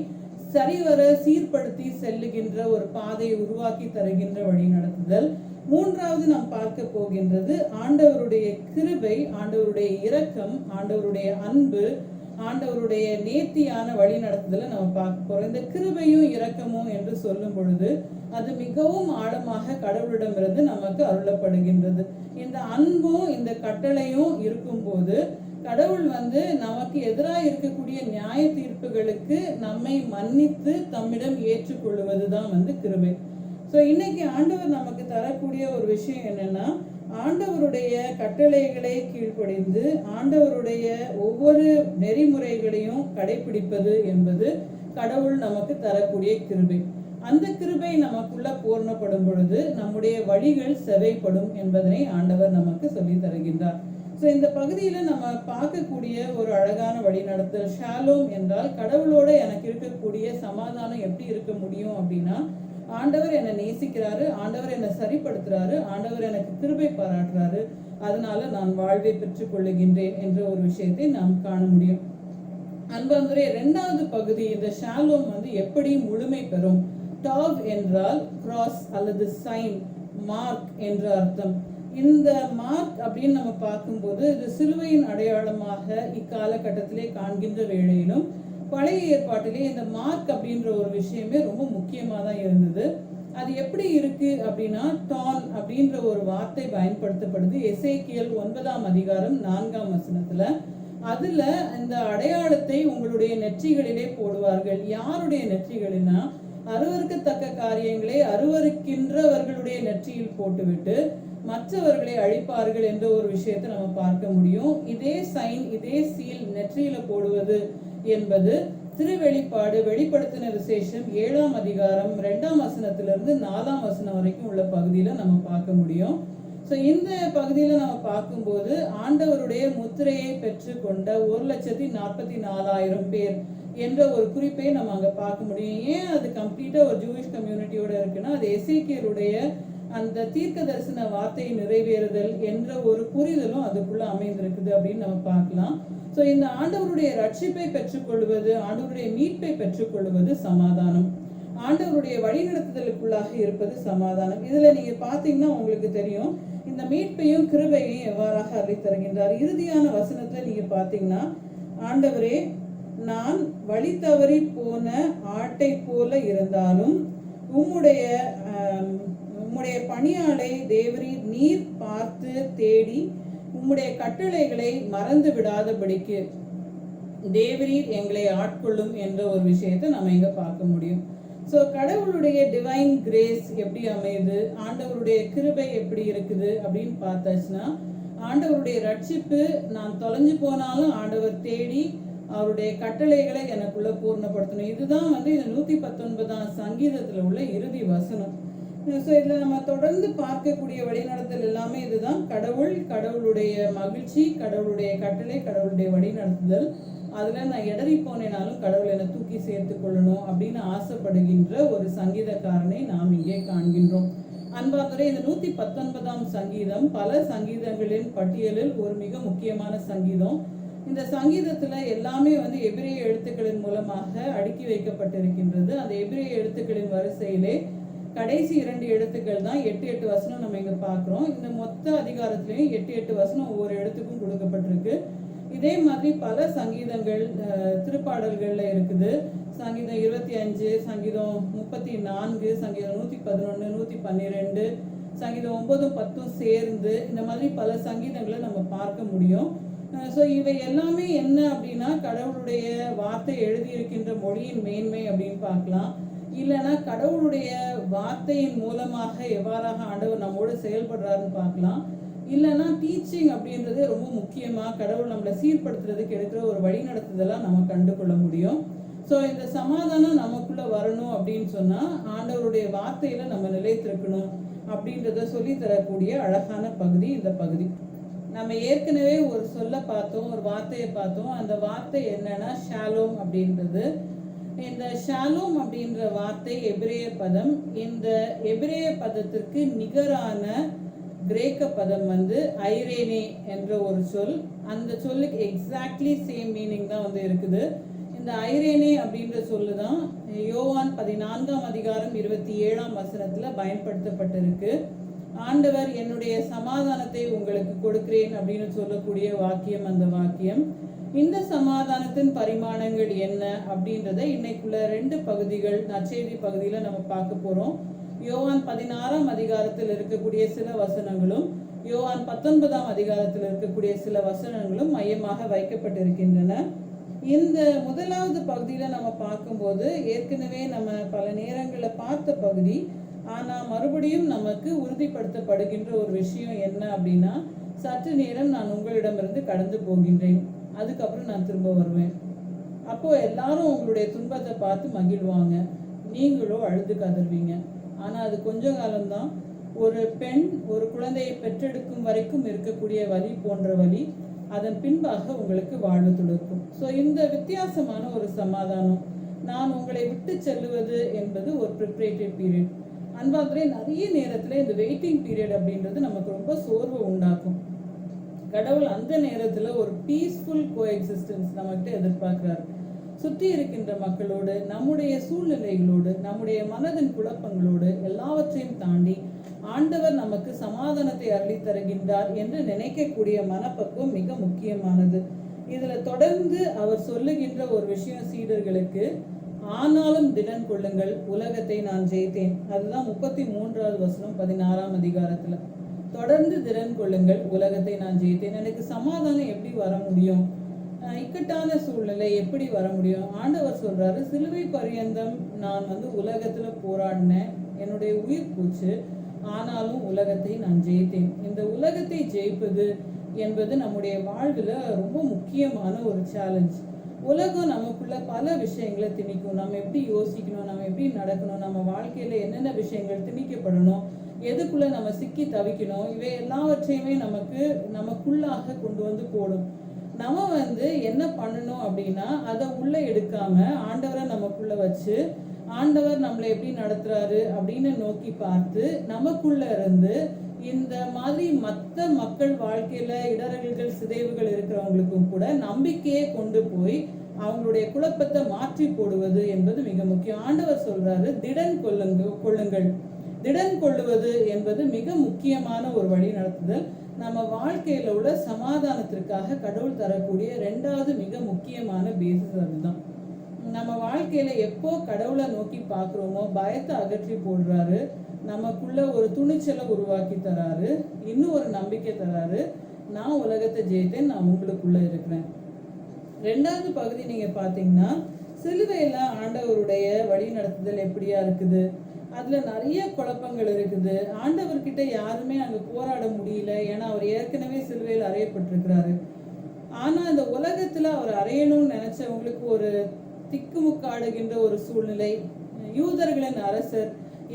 சரிவர சீர்படுத்தி செல்லுகின்ற ஒரு பாதையை உருவாக்கி தருகின்ற வழி நடத்துதல். மூன்றாவது நாம் பார்க்க போகின்றது ஆண்டவருடைய கிருபை, ஆண்டவருடைய இரக்கம், ஆண்டவருடைய அன்பு, ஆண்டவருடைய நேர்த்தியான வழி நடத்துதலை நம்ம பார்க்க போறோம். இந்த கிருபையும் இரக்கமும் என்று சொல்லும் பொழுது அது மிகவும் ஆழமாக கடவுளிடமிருந்து நமக்கு அருளப்படுகின்றது. இந்த அன்பும் இந்த கட்டளையும் இருக்கும்போது கடவுள் நமக்கு எதிராக இருக்கக்கூடிய நியாய தீர்ப்புகளுக்கு நம்மை மன்னித்து தம்மிடம் ஏற்றுக்கொள்வதுதான் கிருபை. ஸோ இன்னைக்கு ஆண்டவர் நமக்கு தரக்கூடிய ஒரு விஷயம் என்னன்னா, ஆண்டவருடைய கட்டளைகளை கீழ்ப்படிந்து ஆண்டவருடைய ஒவ்வொரு நெறிமுறைகளையும் கடைபிடிப்பது என்பது கடவுள் நமக்கு தரக்கூடிய கிருபை. அந்த கிருபை நமக்குள்ள பூர்ணப்படும் பொழுது நம்முடைய வழிகள் செவைப்படும் என்பதனை ஆண்டவர் நமக்கு சொல்லி தருகின்றார். ஸோ இந்த பகுதியில நம்ம பார்க்கக்கூடிய ஒரு அழகான வழி நடத்தல் ஷாலோம் என்றால், கடவுளோட எனக்கு இருக்கக்கூடிய சமாதானம் எப்படி இருக்க முடியும் அப்படின்னா, ஆண்டவர் என்னை நேசிக்கிறாரு, ஆண்டவர் என்னை சரிப்படுத்துறாரு, ஆண்டவர் எனக்கு கிருபை பாராட்டுறாரு, அதனால நான் வாழ்வை பெற்றுக் கொள்ளுகின்றேன் என்ற ஒரு விஷயத்தை நாம் காண முடியும். அன்பார்ந்தவரே, இரண்டாவது பகுதி இந்த ஷாலோம் எப்படி முழுமை பெறும். டாவ் என்றால் கிராஸ் அல்லது சைன், மார்க் என்ற அர்த்தம். இந்த மார்க் அப்படின்னு நம்ம பார்க்கும்போது இது சிலுவையின் அடையாளமாக இக்காலகட்டத்திலே காண்கின்ற வேளையிலும் பழைய ஏற்பாட்டிலே இந்த மார்க் அப்படின்ற ஒரு விஷயமே ரொம்ப முக்கியமாக தான் இருந்தது. அது எப்படி இருக்கு அப்படின்னா, டான் அப்படின்ற ஒரு வார்த்தை பயன்படுத்தப்படுது எசேக்கியேல் 9ஆம் அதிகாரம் 4ஆம் வசனத்துல. அதுல இந்த அடையாளத்தை உங்களுடைய நெற்றிகளிலே போடுவார்கள். யாருடைய நெற்றிகளினா, அருவருக்கத்தக்க காரியங்களை அருவருக்கின்றவர்களுடைய நெற்றியில் போட்டுவிட்டு மற்றவர்களை அழிப்பார்கள் என்ற ஒரு விஷயத்தை நம்ம பார்க்க முடியும். இதே சைன், இதே சீல் நெற்றியில போடுவது என்பது திருவெளிப்பாடு வெளிப்படுத்தின விசேஷம் 7ஆம் அதிகாரம் 2ஆம் வசனத்திலிருந்து 4ஆம் வசனம் வரைக்கும் உள்ள பகுதியில நம்ம பார்க்க முடியும். ஸோ இந்த பகுதியில நம்ம பார்க்கும்போது ஆண்டவருடைய முத்திரையை பெற்று கொண்ட 1,44,000 பேர் என்ற ஒரு குறிப்பை நம்ம அங்க பார்க்க முடியும். ஏன் அது கம்ப்ளீட்டா ஒரு ஜூயிஷ் கம்யூனிட்டியோட இருக்குன்னா, அது எசேக்கியேலுடைய அந்த தீர்க்க தரிசன வார்த்தையை நிறைவேறுதல் என்ற ஒரு புரிதலும் அதுக்குள்ள அமைந்திருக்குது அப்படின்னு நம்ம பார்க்கலாம். ஸோ இந்த ஆண்டவருடைய ரட்சிப்பை பெற்றுக்கொள்வது, ஆண்டவருடைய மீட்பை பெற்றுக்கொள்வது சமாதானம், ஆண்டவருடைய வழிநடத்துதலுக்குள்ளாக இருப்பது சமாதானம். இதுல நீங்க பாத்தீங்கன்னா உங்களுக்கு தெரியும் இந்த மீட்பையும் கிருபையையும் எவ்வாறாக அறி தருகின்றார். இறுதியான வசனத்துல நீங்க பாத்தீங்கன்னா, ஆண்டவரே, நான் வழி தவறி போன ஆட்டை போல இருந்தாலும் உம்முடைய பணியாளை தேவரீர் நீர் பார்த்து தேடி உம்முடைய கட்டளைகளை மறந்து விடாதபடிக்கு தேவரீர் எங்களை ஆட்கொள்ளும் என்ற ஒரு விஷயத்தை நம்ம இங்க பார்க்க முடியும். ஸோ கடவுளுடைய டிவைன் கிரேஸ் எப்படி அமையுது, ஆண்டவருடைய கிருபை எப்படி இருக்குது அப்படின்னு பார்த்தாச்சுன்னா, ஆண்டவருடைய ரட்சிப்பு நான் தொலைஞ்சு போனாலும் ஆண்டவர் தேடி அவருடைய கட்டளைகளை எனக்குள்ள பூர்ணப்படுத்தணும். இதுதான் இந்த 119ஆம் சங்கீதத்துல உள்ள இறுதி வசனம். ஸோ இதில் நம்ம தொடர்ந்து பார்க்கக்கூடிய வழிநடத்தல் எல்லாமே இதுதான். கடவுளுடைய மகிழ்ச்சி, கடவுளுடைய கட்டளை, கடவுளுடைய வழிநடத்துதல். அதில் நான் இடறி போனேனாலும் கடவுள் என்னை தூக்கி சேர்த்து கொள்ளணும் அப்படின்னு ஆசைப்படுகின்ற ஒரு சங்கீதக்காரனை நாம் இங்கே காண்கின்றோம். அன்பார்ந்தவரே, இந்த 119ஆம் சங்கீதம் பல சங்கீதங்களின் பட்டியலில் ஒரு மிக முக்கியமான சங்கீதம். இந்த சங்கீதத்துல எல்லாமே எபிரேய எழுத்துக்களின் மூலமாக அடுக்கி வைக்கப்பட்டிருக்கின்றது. அந்த எபிரேய எழுத்துக்களின் வரிசையிலே கடைசி 2 எழுத்துக்கள் தான் 8 வசனம் நம்ம இங்க பார்க்கிறோம். இந்த மொத்த அதிகாரத்திலையும் 8 வசனம் ஒவ்வொரு எழுத்துக்கும் கொடுக்கப்பட்டிருக்கு. இதே மாதிரி பல சங்கீதங்கள் திருப்பாடல்கள்ல இருக்குது. சங்கீதம் 25, சங்கீதம் 34, சங்கீதம் 111, 112, சங்கீதம் 9, 10 சேர்ந்து இந்த மாதிரி பல சங்கீதங்களை நம்ம பார்க்க முடியும். ஸோ இவை எல்லாமே என்ன அப்படின்னா கடவுளுடைய வார்த்தை எழுதியிருக்கின்ற மொழியின் மேன்மை அப்படின்னு பார்க்கலாம். இல்லைன்னா கடவுளுடைய வார்த்தையின் மூலமாக எவ்வாறாக ஆண்டவர் நம்மோடு செயல்படுறாருன்னு பார்க்கலாம். இல்லைன்னா டீச்சிங் அப்படின்றது ரொம்ப முக்கியமாக கடவுள் நம்மளை சீர்படுத்துறதுக்கு எடுக்கிற ஒரு வழி நடத்துதெல்லாம் நம்ம கண்டுகொள்ள முடியும். ஸோ இந்த சமாதானம் நமக்குள்ள வரணும் அப்படின்னு சொன்னால் ஆண்டவருடைய வார்த்தையில நம்ம நிலைத்திருக்கணும் அப்படின்றத சொல்லி தரக்கூடிய அழகான பகுதி இந்த பகுதி. நம்ம ஏற்கனவே ஒரு சொல்ல பார்த்தோம், ஒரு வார்த்தையை பார்த்தோம். அந்த வார்த்தை என்னன்னா ஷாலோம் அப்படின்றது. இந்த ஷாலோம் அப்படின்ற வார்த்தை எபிரேய பதம். இந்த எபிரேய பதத்திற்கு நிகரான கிரேக்க பதம் வந்து ஐரேனே என்ற ஒரு சொல். அந்த சொல்லுக்கு எக்ஸாக்ட்லி சேம் மீனிங் தான் வந்து இருக்குது. இந்த ஐரேனே அப்படின்ற சொல்லு தான் யோவான் 14:27 பயன்படுத்தப்பட்டிருக்கு. ஆண்டவர் என்னுடைய சமாதானத்தை உங்களுக்கு கொடுக்கிறேன் அப்படின்னு சொல்லக்கூடிய வாக்கியம் அந்த வாக்கியம். இந்த சமாதானத்தின் பரிமாணங்கள் என்ன அப்படின்றத இன்னைக்குள்ள 2 பகுதிகள் நற்செய்தி பகுதியில நம்ம பார்க்க போறோம். யோவான் 16 இருக்கக்கூடிய சில வசனங்களும் யோவான் 19 இருக்கக்கூடிய சில வசனங்களும் மையமாக வைக்கப்பட்டிருக்கின்றன. இந்த முதலாவது பகுதியில நம்ம பார்க்கும்போது ஏற்கனவே நம்ம பல நேரங்களில் பார்த்த பகுதி. ஆனால் மறுபடியும் நமக்கு உறுதிப்படுத்தப்படுகின்ற ஒரு விஷயம் என்ன அப்படின்னா, சற்று நேரம் நான் உங்களிடமிருந்து கடந்து போகின்றேன், அதுக்கப்புறம் நான் திரும்ப வருவேன். அப்போ எல்லாரும் உங்களுடைய துன்பத்தை பார்த்து மகிழ்வாங்க, நீங்களோ அழுது கதறுவீங்க. ஆனால் அது கொஞ்ச காலம்தான். ஒரு பெண் ஒரு குழந்தையை பெற்றெடுக்கும் வரைக்கும் இருக்கக்கூடிய வலி போன்ற வலி அதன் பின்பாக உங்களுக்கு வாழ்வு துளிர்க்கும். ஸோ இந்த வித்தியாசமான ஒரு சமாதானம், நான் உங்களை விட்டு செல்லுவது என்பது ஒரு ப்ரிப்ரேட்டரி பீரியட். அன்பாகவே நிறைய நேரத்தில் இந்த வெயிட்டிங் பீரியட் அப்படின்றது நமக்கு ரொம்ப சோர்வை உண்டாக்கும். கடவுள் அந்த நேரத்தில் ஒரு பீஸ்ஃபுல் கோஎக்ஸிஸ்டன்ஸ் நம்மகிட்ட எதிர்பார்க்கிறார். சுற்றி இருக்கின்ற மக்களோடு, நம்முடைய சூழ்நிலைகளோடு, நம்முடைய மனதின் குழப்பங்களோடு எல்லாவற்றையும் தாண்டி ஆண்டவர் நமக்கு சமாதானத்தை அள்ளி தருகின்றார் என்று நினைக்கக்கூடிய மனப்பக்குவம் மிக முக்கியமானது. இதுல தொடர்ந்து அவர் சொல்லுகின்ற ஒரு விஷயம் சீடர்களுக்கு, ஆனாலும் திடன் கொள்ளுங்கள், உலகத்தை நான் ஜெயித்தேன். அதுதான் 33வது வசனம் 16 தொடர்ந்து திடன் கொள்ளுங்கள், உலகத்தை நான் ஜெயித்தேன். எனக்கு சமாதானம் எப்படி வர முடியும்? இக்கட்டான சூழ்நிலை எப்படி வர முடியும்? ஆண்டவர் சொல்றாரு, சிலுவை பரியந்தம் நான் வந்து உலகத்துல போராடினேன், என்னுடைய உயிர் போச்சு, ஆனாலும் உலகத்தை நான் ஜெயித்தேன். இந்த உலகத்தை ஜெயிப்பது என்பது நம்முடைய வாழ்வில் ரொம்ப முக்கியமான ஒரு சேலஞ்ச். உலகம் நமக்குள்ள பல விஷயங்களை திணிக்கும். நம்ம எப்படி யோசிக்கணும், நம்ம எப்படி நடக்கணும், நம்ம வாழ்க்கையில என்னென்ன விஷயங்கள் திணிக்கப்படணும், எதுக்குள்ள நம்ம சிக்கி தவிக்கணும், இவை எல்லாவற்றையுமே நமக்குள்ளாக கொண்டு வந்து போடும். நம்ம வந்து என்ன பண்ணணும் அப்படின்னா, அதை உள்ள எடுக்காம ஆண்டவரை நமக்குள்ள வச்சு ஆண்டவர் நம்மளை எப்படி நடத்துறாரு அப்படின்னு நோக்கி பார்த்து நமக்குள்ள இருந்து இந்த மாதிரி மற்ற மக்கள் வாழ்க்கையில இடரல்கள் சிதைவுகள் இருக்கிறவங்களுக்கும் கூட நம்பிக்கையை கொண்டு போய் அவங்களுடைய குழப்பத்தை மாற்றி போடுவது என்பது மிக முக்கியம். ஆண்டவர் சொல்றாரு, திடன் கொள்ளுங்கள். திடன் கொள்ளுவது என்பது மிக முக்கியமான ஒரு வழி நடத்துதல். நம்ம வாழ்க்கையில உள்ள சமாதானத்திற்காக கடவுள் தரக்கூடிய 2வது மிக முக்கியமான பேசிஸ் அதுதான். நம்ம வாழ்க்கையில எப்போ கடவுளை நோக்கி பார்க்குறோமோ பயத்தை அகற்றி போடுறாரு, நமக்குள்ள ஒரு துணிச்சலை உருவாக்கி தராரு, இன்னும் ஒரு நம்பிக்கை தராரு, நான் உலகத்தை ஜெயித்தேன், நான் உங்களுக்குள்ள இருக்கிறேன். 2வது பகுதி நீங்க பாத்தீங்கன்னா, சிலுவையில ஆண்டவருடைய வழி நடத்துதல் எப்படியா இருக்குது, அதுல நிறைய குழப்பங்கள் இருக்குது. ஆண்டவர்கிட்ட யாருமே அங்க போராட முடியல, ஏன்னா அவர் ஏற்கனவே சிலுவையில் அறையப்பட்டிருக்கிறாரு. ஆனா இந்த உலகத்துல அவர் அறையணும்னு நினைச்சவங்களுக்கு ஒரு திக்குமுக்காடுகின்ற ஒரு சூழ்நிலை. யூதர்களின் அரசர்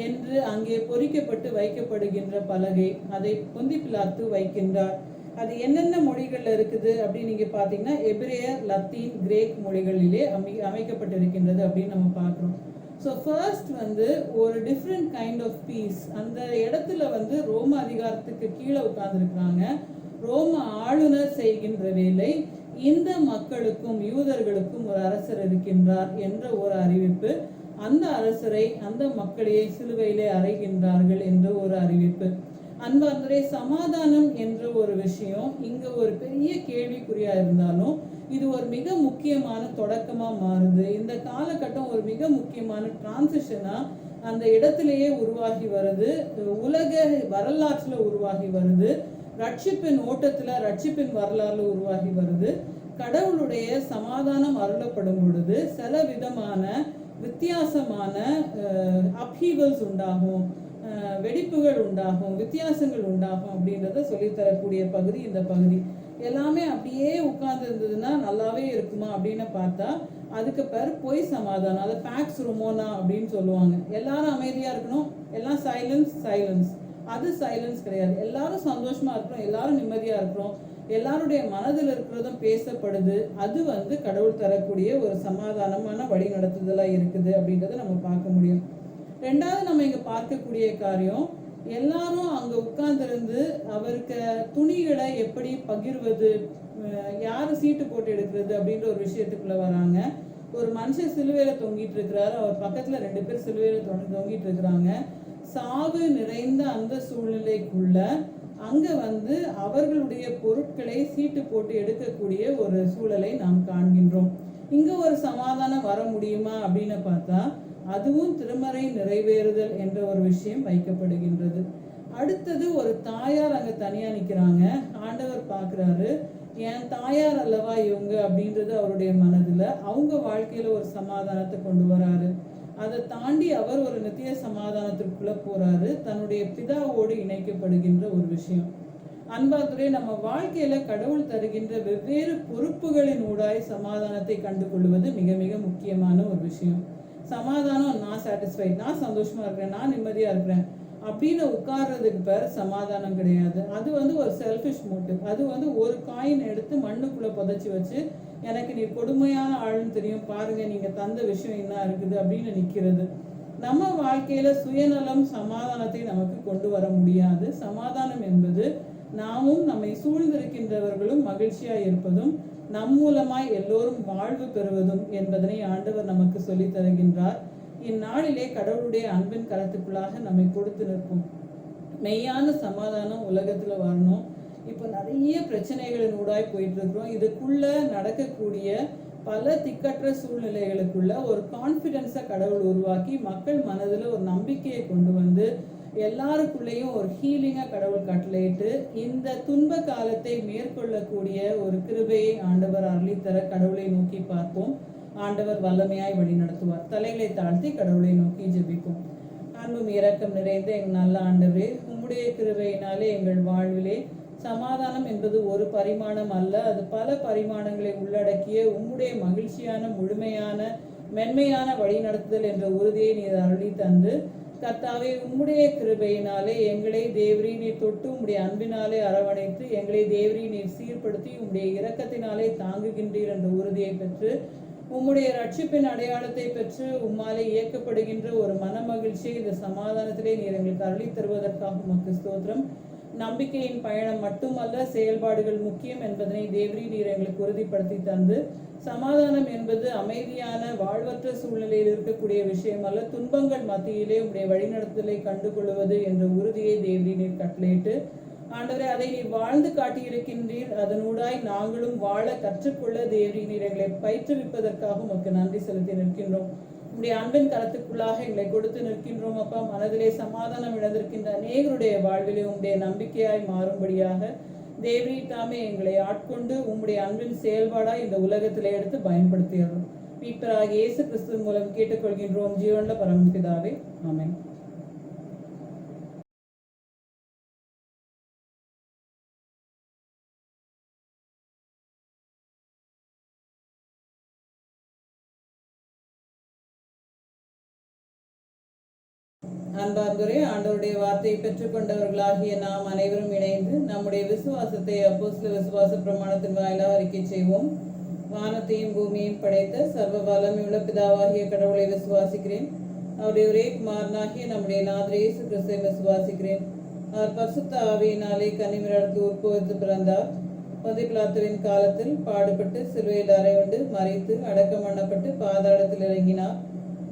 என்று அங்கே பொறிக்கப்பட்டு வைக்கப்படுகின்ற பலகை, அதை பொந்தி பிலாத்து வைக்கின்றார். அது என்னென்ன மொழிகள்ல இருக்குது அப்படின்னு நீங்க பாத்தீங்கன்னா, எபிரேயர், லத்தீன், கிரேக் மொழிகளிலே அமைக்கப்பட்டிருக்கின்றது அப்படின்னு நம்ம பார்க்கிறோம். ஸோ ஃபர்ஸ்ட் வந்து ஒரு டிஃப்ரெண்ட் கைண்ட் ஆஃப் பீஸ். அந்த இடத்துல வந்து ரோம அதிகாரத்துக்கு கீழே உட்கார்ந்துருக்குறாங்க. ரோம ஆளுநர் செய்கின்ற வேலை, இந்த மக்களுக்கும் யூதர்களுக்கும் ஒரு அரசர் இருக்கின்றார் என்ற ஒரு அறிவிப்பு. அந்த அரசரை, அந்த மக்களையே சிலுவையிலே அறைகின்றார்கள் என்ற ஒரு அறிவிப்பு. அன்பார்ந்தவரே, சமாதானம் என்ற ஒரு விஷயம் இங்க ஒரு பெரிய கேள்விக்குறியா இருந்தாலும் இது ஒரு மிக முக்கியமான தொடக்கமா மாறுது. இந்த காலகட்டம் ஒரு மிக முக்கியமான டிரான்சிஷனா அந்த இடத்திலேயே உருவாகி வருது, உலக வரலாற்றுல உருவாகி வருது. ரட்சிப்பின் ஓட்டத்துல ரட்சிப்பின் வரலாறு உருவாகி வருது. கடவுளுடைய சமாதானம் அருளப்படும் பொழுது சில விதமான வித்தியாசமான அப்ஹீவல்ஸ் உண்டாகும், வெடிப்புகள் உண்டாகும், வித்தியாசங்கள் உண்டாகும் அப்படின்றத சொல்லித்தரக்கூடிய பகுதி இந்த பகுதி. எல்லாமே அப்படியே உட்கார்ந்து இருந்ததுன்னா நல்லாவே இருக்குமா அப்படின்னு பார்த்தா அதுக்கு பேர் பொய் சமாதானம், அதை பேக்ஸ் ரொமோனா அப்படின்னு சொல்லுவாங்க. எல்லாரும் அமைதியா இருக்கணும், எல்லாம் சைலன்ஸ், அது சைலன்ஸ் கிடையாது. எல்லாரும் சந்தோஷமா இருக்கிறோம், எல்லாரும் நிம்மதியா இருக்கிறோம், எல்லாருடைய மனதில் இருக்கிறதும் பேசப்படுது. அது கடவுள் தரக்கூடிய ஒரு சமாதானமான வழி நடத்துதலா இருக்குது அப்படின்றத நம்ம பார்க்க முடியும். ரெண்டாவது நம்ம இங்க பார்க்கக்கூடிய காரியம், எல்லாரும் அங்க உட்கார்ந்திருந்து அவருக்கு துணிகளை எப்படி பகிர்வது, யாரு சீட்டு போட்டு எடுக்கிறது அப்படின்ற ஒரு விஷயத்துக்குள்ள வராங்க. ஒரு மனுஷன் சிலுவையில தொங்கிட்டு இருக்கிறாரு, அவர் பக்கத்துல 2 பேர் சிலுவையில தொங்கிட்டு இருக்கிறாங்க. சாவு நிறைந்த அந்த சூழ்நிலைக்குள்ள அங்க அவர்களுடைய பொருட்களை சீட்டு போட்டு எடுக்கக்கூடிய ஒரு சூழலை நாம் காண்கின்றோம். இங்க ஒரு சமாதானம் வர முடியுமா அப்படின்னு பார்த்தா அதுவும் திருமறை நிறைவேறுதல் என்ற ஒரு விஷயம் வைக்கப்படுகின்றது. அடுத்தது ஒரு தாயார் அங்க தனியா நிக்கிறாங்க. ஆண்டவர் பாக்குறாரு, என் தாயார் அல்லவா இவங்க அப்படின்றது அவருடைய மனதுல. அவங்க வாழ்க்கையில ஒரு சமாதானத்தை கொண்டு வராரு. அதை தாண்டி அவர் ஒரு நித்திய சமாதானத்திற்குள்ள போறாரு, தன்னுடைய பிதாவோடு இணைக்கப்படுகின்ற ஒரு விஷயம். அன்பார்ந்தவரே, நம்ம வாழ்க்கையில கடவுள் தருகின்ற வெவ்வேறு பொறுப்புகளின் ஊடாய் சமாதானத்தை கண்டு கொள்வது மிக மிக முக்கியமான ஒரு விஷயம். சமாதானம், நான் சாட்டிஸ்ஃபைட், நான் சந்தோஷமா இருக்கிறேன், நான் நிம்மதியா இருக்கிறேன் அப்படின்னு உட்கார்றதுக்கு பேர் சமாதானம் கிடையாது. அது ஒரு செல்ஃபிஷ் மோட்டிவ். அது ஒரு காயின் எடுத்து மண்ணுக்குள்ள புதைச்சி வச்சு, எனக்கு நீ கொடுமையான ஆளுன்னு தெரியும், பாருங்க நீங்க தந்த விஷயம் என்ன இருக்குது அப்படின்னு நிக்கிறது. நம்ம வாழ்க்கையில சுயநலம் சமாதானத்தை நமக்கு கொண்டு வர முடியாது. சமாதானம் என்பது நாமும் நம்மை சூழ்ந்திருக்கின்றவர்களும் மகிழ்ச்சியா இருப்பதும், நம் மூலமாய் எல்லோரும் வாழ்வு பெறுவதும் என்பதனை ஆண்டவர் நமக்கு சொல்லி தருகின்றார். இந்நாளிலே கடவுளுடைய அன்பின் கரத்துக்குள்ளாக நம்மை கொடுத்து நிற்கும் மெய்யான சமாதானம் உலகத்துல வரணும். இப்போ நிறைய பிரச்சனைகளின் ஊடாய் போயிட்டு இருக்கிறோம். இதுக்குள்ள நடக்கக்கூடிய பல திக்கற்ற சூழ்நிலைகளுக்குள்ள ஒரு கான்ஃபிடென்ஸை கடவுள் உருவாக்கி மக்கள் மனதில் ஒரு நம்பிக்கையை கொண்டு எல்லாருக்குள்ளேயும் ஒரு ஹீலிங்கா கடவுள் கட்டளையிட்டு இந்த துன்ப காலத்தை மேற்கொள்ளக்கூடிய ஒரு கிருபையை ஆண்டவர் அருளித்தர கடவுளை நோக்கி பார்ப்போம். ஆண்டவர் வல்லமையாய் வழி நடத்துவார். தலைகளை தாழ்த்தி கடவுளை நோக்கி ஜெபிப்போம். அன்பும் இரக்கம் நிறைந்த எங்கள் நல்ல ஆண்டவரே, உம்முடைய கிருபையினாலே எங்கள் வாழ்விலே சமாதானம் என்பது ஒரு பரிமாணம் அல்ல, அது பல பரிமாணங்களை உள்ளடக்கிய உம்முடைய மகிழ்ச்சியான முழுமையான மென்மையான வழி நடத்துதல் என்ற உறுதியை நீர் அருளி தந்து, கர்த்தாவே உம்முடைய கிருபையினாலே எங்களை தேவரீ நீர் தொட்டு உம்முடைய அன்பினாலே அரவணைத்து எங்களை தேவரீ நீர் சீர்படுத்தி உம்முடைய இரக்கத்தினாலே தாங்குகின்றீர் என்ற உறுதியை பெற்று உம்முடைய ரட்சிப்பின் அடையாளத்தை பெற்று உம்மாலே இயக்கப்படுகின்ற ஒரு மன மகிழ்ச்சியை இந்த சமாதானத்திலே நீர் எங்களுக்கு அருளி தருவதற்காக உமக்கு ஸ்தோத்திரம். நம்பிக்கையின் பயணம் மட்டுமல்ல, செயல்பாடுகள் முக்கியம் என்பதனை தேவரீ நீர் எங்களுக்கு உறுதிப்படுத்தி தந்து, சமாதானம் என்பது அமைதியான வாழ்வற்ற சூழ்நிலையில் இருக்கக்கூடிய விஷயம் அல்ல, துன்பங்கள் மத்தியிலே உடைய வழிநடத்தலை கண்டுகொள்வது என்ற உறுதியை தேவரீ நீர் கட்டளையிட்டு, ஆண்டவரே அதை நீர் வாழ்ந்து காட்டியிருக்கின்றீர். அதனூடாய் நாங்களும் வாழ கற்றுக்கொள்ள தேவரீ நீர் எங்களை பயிற்றுவிப்பதற்காக உமக்கு நன்றி செலுத்தி நிற்கின்றோம். உடைய அன்பின் கரத்துக்குள்ளாக எங்களை கொடுத்து நிற்கின்றோம். அப்பா, மனதிலே சமாதானம் இழந்திருக்கின்ற அநேகருடைய வாழ்விலே உம்முடைய நம்பிக்கையாய் மாறும்படியாக தேவரீ தாமே எங்களை ஆட்கொண்டு உம்முடைய அன்பின் செயல்பாடாய் இந்த உலகத்திலே எடுத்து பயன்படுத்திடுறோம். மீட்பராகிய இயேசு கிறிஸ்து மூலம் கேட்டுக்கொள்கின்றோம் ஜீவனுள்ள பரமபிதாவே, ஆமென். அன்பார்ந்தோரே, ஆண்டவருடைய வார்த்தையை பெற்றுக்கொண்டவர்களாகிய நாம் அனைவரும் இணைந்து நம்முடைய விசுவாசத்தை அப்போஸ்தல விசுவாச பிரமாணத்தின் வாயிலாக அறிக்கை செய்வோம். வானத்தையும் பூமியையும் படைத்த சர்வ வல்லமையுள்ள பிதாவாகிய கடவுளை விசுவாசிக்கிறேன். அவருடைய ஒரே குமாரனாகிய நம்முடைய நாதர் இயேசு கிறிஸ்துவை விசுவாசிக்கிறேன். அவர் பரிசுத்த ஆவியினாலே கன்னிமரியாளுக்கு உட்பவித்து பிறந்தார். பொந்திய பிலாத்துவின் காலத்தில் பாடுபட்டு சிலுவையில் அறையுண்டு மரித்து அடக்கம் பண்ணப்பட்டு பாதாளத்தில் இறங்கினார்.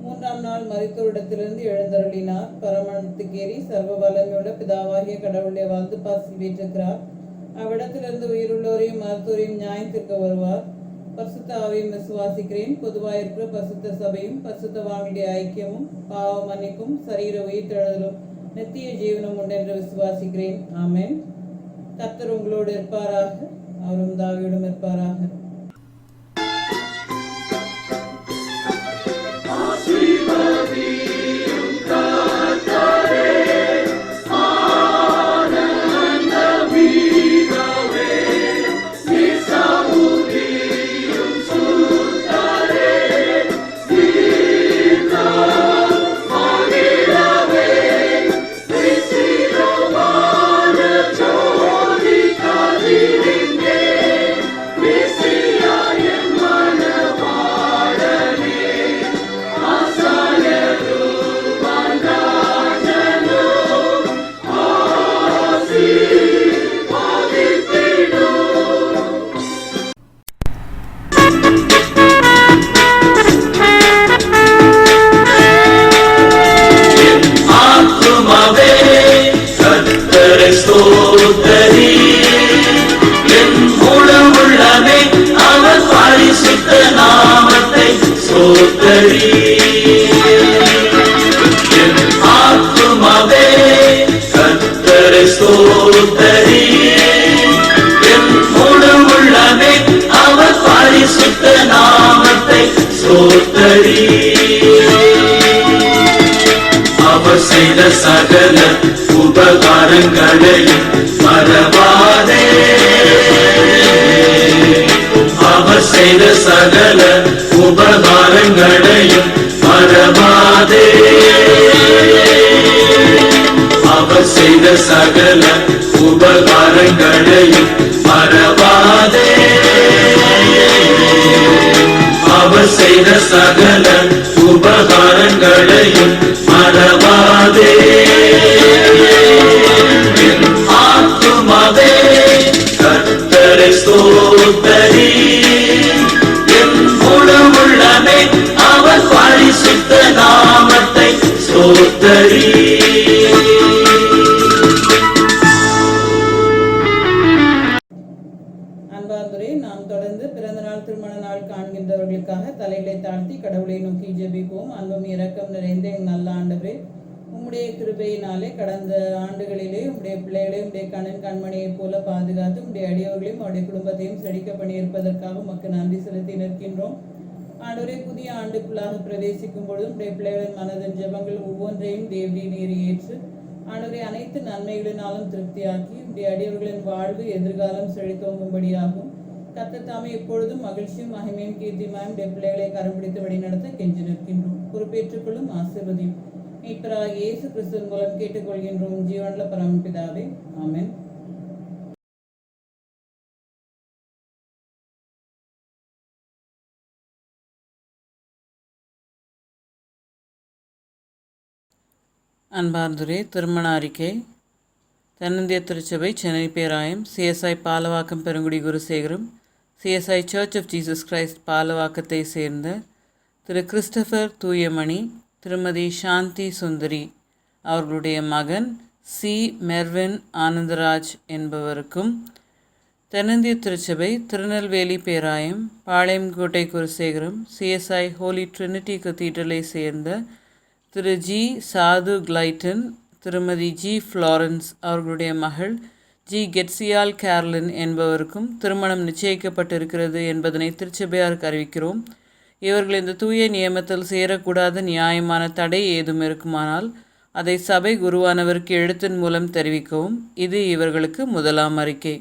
3ஆம் நாள் மரித்தோரிடத்திலிருந்து எழுந்தருளினார். பரமணத்துக்கேறி சர்வ வல்லமையுள்ள பிதாவாகிய கடவுளுடைய வலது பாசில் வீற்றிருக்கிறார். அவ்விடத்திலிருந்து உயிருள்ளோரையும் மருத்துவரையும் நியாயத்திற்கு வருவார். பரிசுத்த ஆவியும் விசுவாசிக்கிறேன். பொதுவாயிருக்கிற பரிசுத்த சபையும் பரிசுத்தவான்களுடைய ஐக்கியமும் பாவ மன்னிப்பும் சரீர உயிர்த்தெழுதலும் நித்திய ஜீவனம் உண்டென்று விசுவாசிக்கிறேன். ஆமென். கர்த்தர் உங்களோடு இருப்பாராக, அவரும் தாவியோடும் இருப்பாராக. அவர் செய்த சகல உபகாரங்களையும் மறவாதே, அவர் செய்த சகல உபகாரங்களையும் மறவாதே, அவர் செய்த சகல உபகாரங்களையும் மறவாதே, அவர் செய்த சகல உபகாரங்களையும் மறவாதே. என் ஆத்துமாவே கர்த்தரை ஸ்தோத்தரி, என் முழு உள்ளமே அவர் பரிசுத்த நாமத்தை ஸ்தோத்தரி. நாம் தொடர்ந்து பிறந்த நாள் திருமண நாள் காண்கின்றவர்களுக்காக தலைகளை தாழ்த்தி கடவுளை நோக்கி ஜெபிப்போம். அன்பும் இரக்கம் நிறைந்த எங்கள் நல்ல ஆண்டவரே, உம்முடைய கிருபையினாலே கடந்த ஆண்டுகளிலே உம்முடைய பிள்ளைகளை உம்முடைய கண்ணன் கண்மணியை போல பாதுகாத்து உம்முடைய அடியவர்களையும் அவருடைய குடும்பத்தையும் செழிக்க பண்ணியிருப்பதற்காக உமக்கு நன்றி செலுத்தி நிற்கின்றோம். ஆண்டவரே, புதிய ஆண்டுக்குள்ளாக பிரவேசிக்கும் பொழுது உம்முடைய பிள்ளைகளின் மனதின் ஜெபங்கள் ஒவ்வொன்றையும் தேவடி நீர் ஏற்று ஆண்டவரே அனைத்து நன்மைகளினாலும் திருப்தியாக்கி உம்முடைய அடியவர்களின் வாழ்வு எதிர்காலம் செழித்தோங்கும்படியாகும். கர்த்தர் தாமே எப்பொழுதும் மகிழ்ச்சியும் மகிமையும் கீர்த்தியுமாயும் பிள்ளைகளை கரம் பிடித்து வழிநடத்த கெஞ்சி நிற்கின்றோம். பொறுப்பேற்றுக்கொள்ளும் ஆசீர்வதியும் மீட்பராகிய இயேசு கிறிஸ்துவின் மூலம் கேட்டுக்கொள்கின்றோம் ஜீவனுள்ள பரமபிதாவே, ஆமென். அன்பார்ந்தோரே, திருமண அறிக்கை. தென்னிந்திய திருச்சபை, சென்னை பேராயம், CSI பாலவாக்கம் பெருங்குடி குருசேகரம், CSI church of Jesus Christ பாலவாக்கத்தை சேர்ந்த திரு கிறிஸ்டபர் தூயமணி, திருமதி சாந்தி சுந்தரி அவர்களுடைய மகன் C. மெர்வின் ஆனந்தராஜ் என்பவருக்கும், தென்னிந்திய திருச்சபை திருநெல்வேலி பேராயம் பாளையங்கோட்டை குருசேகரம் CSI ஹோலி ட்ரினிட்டி கத்தீட்ரலை சேர்ந்த திரு G. சாது கிளைட்டன், திருமதி G. ஃப்ளாரன்ஸ் அவர்களுடைய மகள் G. கெட்சியால் கேர்லின் என்பவருக்கும் திருமணம் நிச்சயிக்கப்பட்டிருக்கிறது என்பதனை திருச்சபையாருக்கு அறிவிக்கிறோம். இவர்கள் இந்த தூய நியமத்தில் சேரக்கூடாத நியாயமான தடை ஏதும் இருக்குமானால் அதை சபை குருவானவருக்கு எழுத்தின் மூலம் தெரிவிக்கவும். இது இவர்களுக்கு முதலாம் அறிக்கை.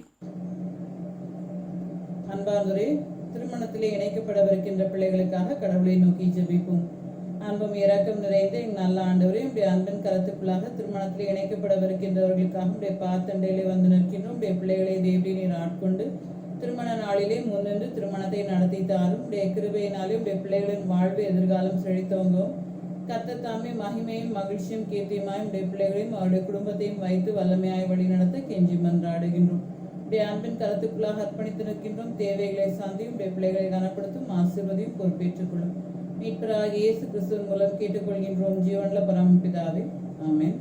அன்பார்ந்தோரே, திருமணத்திலே இணைக்கப்படவிருக்கின்ற பிள்ளைகளுக்காக கடவுளை நோக்கி ஜெபிப்போம். அன்பும் இரக்கம் நிறைந்த எங்கள் நல்ல ஆண்டவரே, உடைய அன்பின் கருத்துக்குள்ளாக திருமணத்தில் இணைக்கப்படவிருக்கின்றவர்களுக்காக உடைய பாத்தண்டையிலே வந்து நிற்கின்றோம். உடைய பிள்ளைகளை தேவடி நீர் ஆட்கொண்டு திருமண நாளிலே முன்னின்று திருமணத்தை நடத்தி தாரும். உடைய கிருபையினாலே உடைய பிள்ளைகளின் வாழ்வு எதிர்காலம் செழித்தோங்கும். கர்த்தர் தாமே மகிமையும் மகிழ்ச்சியும் கீர்த்தியுமாயும் உடைய பிள்ளைகளையும் அவருடைய குடும்பத்தையும் வைத்து வல்லமையாய் வழி நடத்த கெஞ்சி மன்றாடுகின்றோம். உடைய அன்பின் கருத்துக்குள்ளாக அர்ப்பணித்து நிற்கின்றோம். தேவைகளை சாந்தியும் உடைய பிள்ளைகளை கனப்படுத்தும் ஆசீர்வதியும் பொறுப்பேற்றுக்கொள்ளும். மீட்பராகிய இயேசு கிறிஸ்துவின் மூலம் கேட்டுக்கொள்கின்றோம் ஜீவனுள்ள பரமபிதாவே, ஆமென்.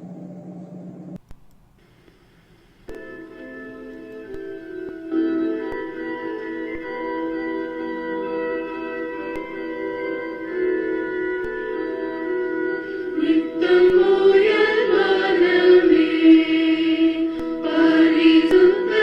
நித்தம் உயர் மனமே பரிசுத்த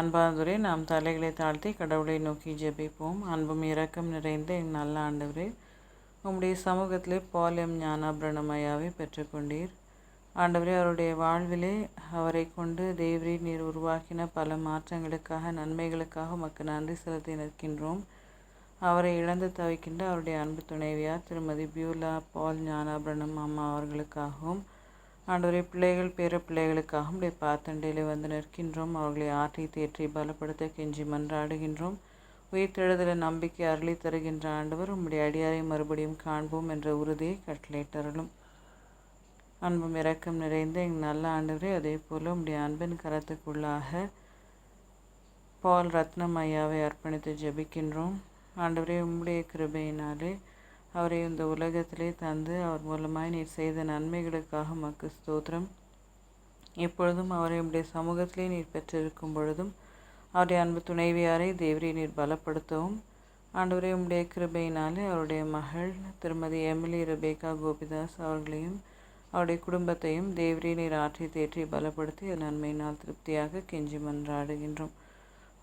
அன்பார்ந்தவரே, நாம் தலைகளை தாழ்த்தி கடவுளை நோக்கி ஜெபிப்போம். அன்பும் இரக்கம் நிறைந்த எங்கள் நல்ல ஆண்டவரே, உம்முடைய சமூகத்திலே பால் ஞானாபரணமையாவை பெற்றுக்கொண்டீர். ஆண்டவரே, அவருடைய வாழ்விலே அவரை கொண்டு தேவரீர் நீர் உருவாக்கின பல மாற்றங்களுக்காக நன்மைகளுக்காக உமக்கு நன்றி செலுத்தி நிற்கின்றோம். அவரை இழந்து தவிக்கின்ற அவருடைய அன்பு துணைவியார் திருமதி பியூலா பால் ஞானாபரணம் அம்மா அவர்களுக்காகவும் ஆண்டவரே, பிள்ளைகள் பேர பிள்ளைகளுக்காகவும் உடைய பாத்தண்டையில் வந்து நிற்கின்றோம். அவர்களை ஆற்றி தேற்றி பலப்படுத்த கெஞ்சி மன்றாடுகின்றோம். உயிர்த்தெழுதல நம்பிக்கை அருளி தருகின்ற ஆண்டவர், உம்முடைய அடியாரை மறுபடியும் காண்போம் என்ற உறுதியை கட்டளையிட்டருளும். அன்பும் இரக்கம் நிறைந்த எங்கள் நல்ல ஆண்டவரே, அதே போல் உம்முடைய அன்பின் கரத்துக்குள்ளாக பால் ரத்னம் ஐயாவை அர்ப்பணித்து ஜெபிக்கின்றோம். ஆண்டவரே, உம்முடைய கிருபையினாலே அவரை இந்த உலகத்திலே தந்து அவர் மூலமாய் நீர் செய்த நன்மைகளுக்காக உமக்கு ஸ்தோத்திரம். இப்பொழுதும் அவரை உம்முடைய சமூகத்திலே நீர் பெற்றிருக்கும் பொழுதும் அவருடைய அன்பு துணைவியாரை தேவரை நீர் பலப்படுத்தவும். ஆண்டவரே, உம்முடைய கிருபையினாலே அவருடைய மகள் திருமதி எமிலி ரெபேக்கா கோபிதாஸ் அவர்களையும் அவருடைய குடும்பத்தையும் தேவரை நீர் ஆற்றி தேற்றி பலப்படுத்தி நன்மையினால் திருப்தியாக கெஞ்சி மன்றாடுகின்றோம்.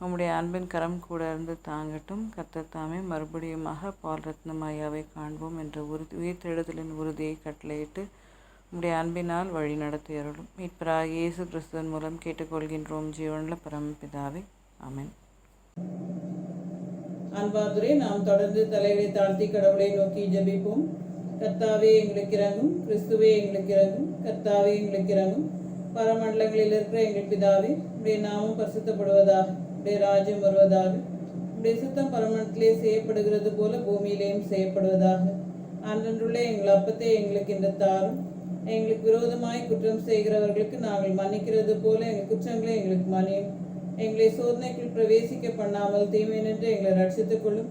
உம்முடைய அன்பின் கரம் கூட இருந்து தாங்கட்டும். கர்த்தர் தாமே மறுபடியுமாக பால் ரத்னம் ஐயாவை காண்போம் என்ற உயிர்த்தெழுதலின் உறுதியை கட்டளையிட்டு உம்முடைய அன்பினால் வழி நடத்தி அருளும். மீட்பராகிய இயேசு கிறிஸ்துவின் மூலம் கேட்டுக்கொள்கின்றோம் ஜீவனுள்ள பரமபிதாவே, ஆமென். அன்பார்ந்தவரே, நாம் தொடர்ந்து தலைகளை தாழ்த்தி கடவுளை நோக்கி ஜெபிப்போம். கர்த்தாவே எங்களுக்கு இறங்கும், கிறிஸ்துவே எங்களுக்கு இறங்கும், கர்த்தாவே எங்களுக்கு இறங்கும். பரமண்டலங்களில் இருக்கிற எங்கள் பிதாவே, உடைய நாமம் பரிசுத்தப்படுவதாக, உடைய ராஜ்யம் வருவதாக, உடைய சுத்தம் பரமண்டத்திலே செய்யப்படுகிறது போல பூமியிலேயும் செய்யப்படுவதாக. அன்றன்றுள்ள எங்கள் அப்பத்தை எங்களுக்கு இன்று தாரும். எங்களுக்கு விரோதமாய் குற்றம் செய்கிறவர்களுக்கு நாங்கள் மன்னிக்கிறது போல எங்கள் குற்றங்களை எங்களுக்கு மன்னியும். எங்களை சோதனைக்குள் பிரவேசிக்க பண்ணாமல் தீமை நின்று எங்களை ரட்சித்துக் கொள்ளும்.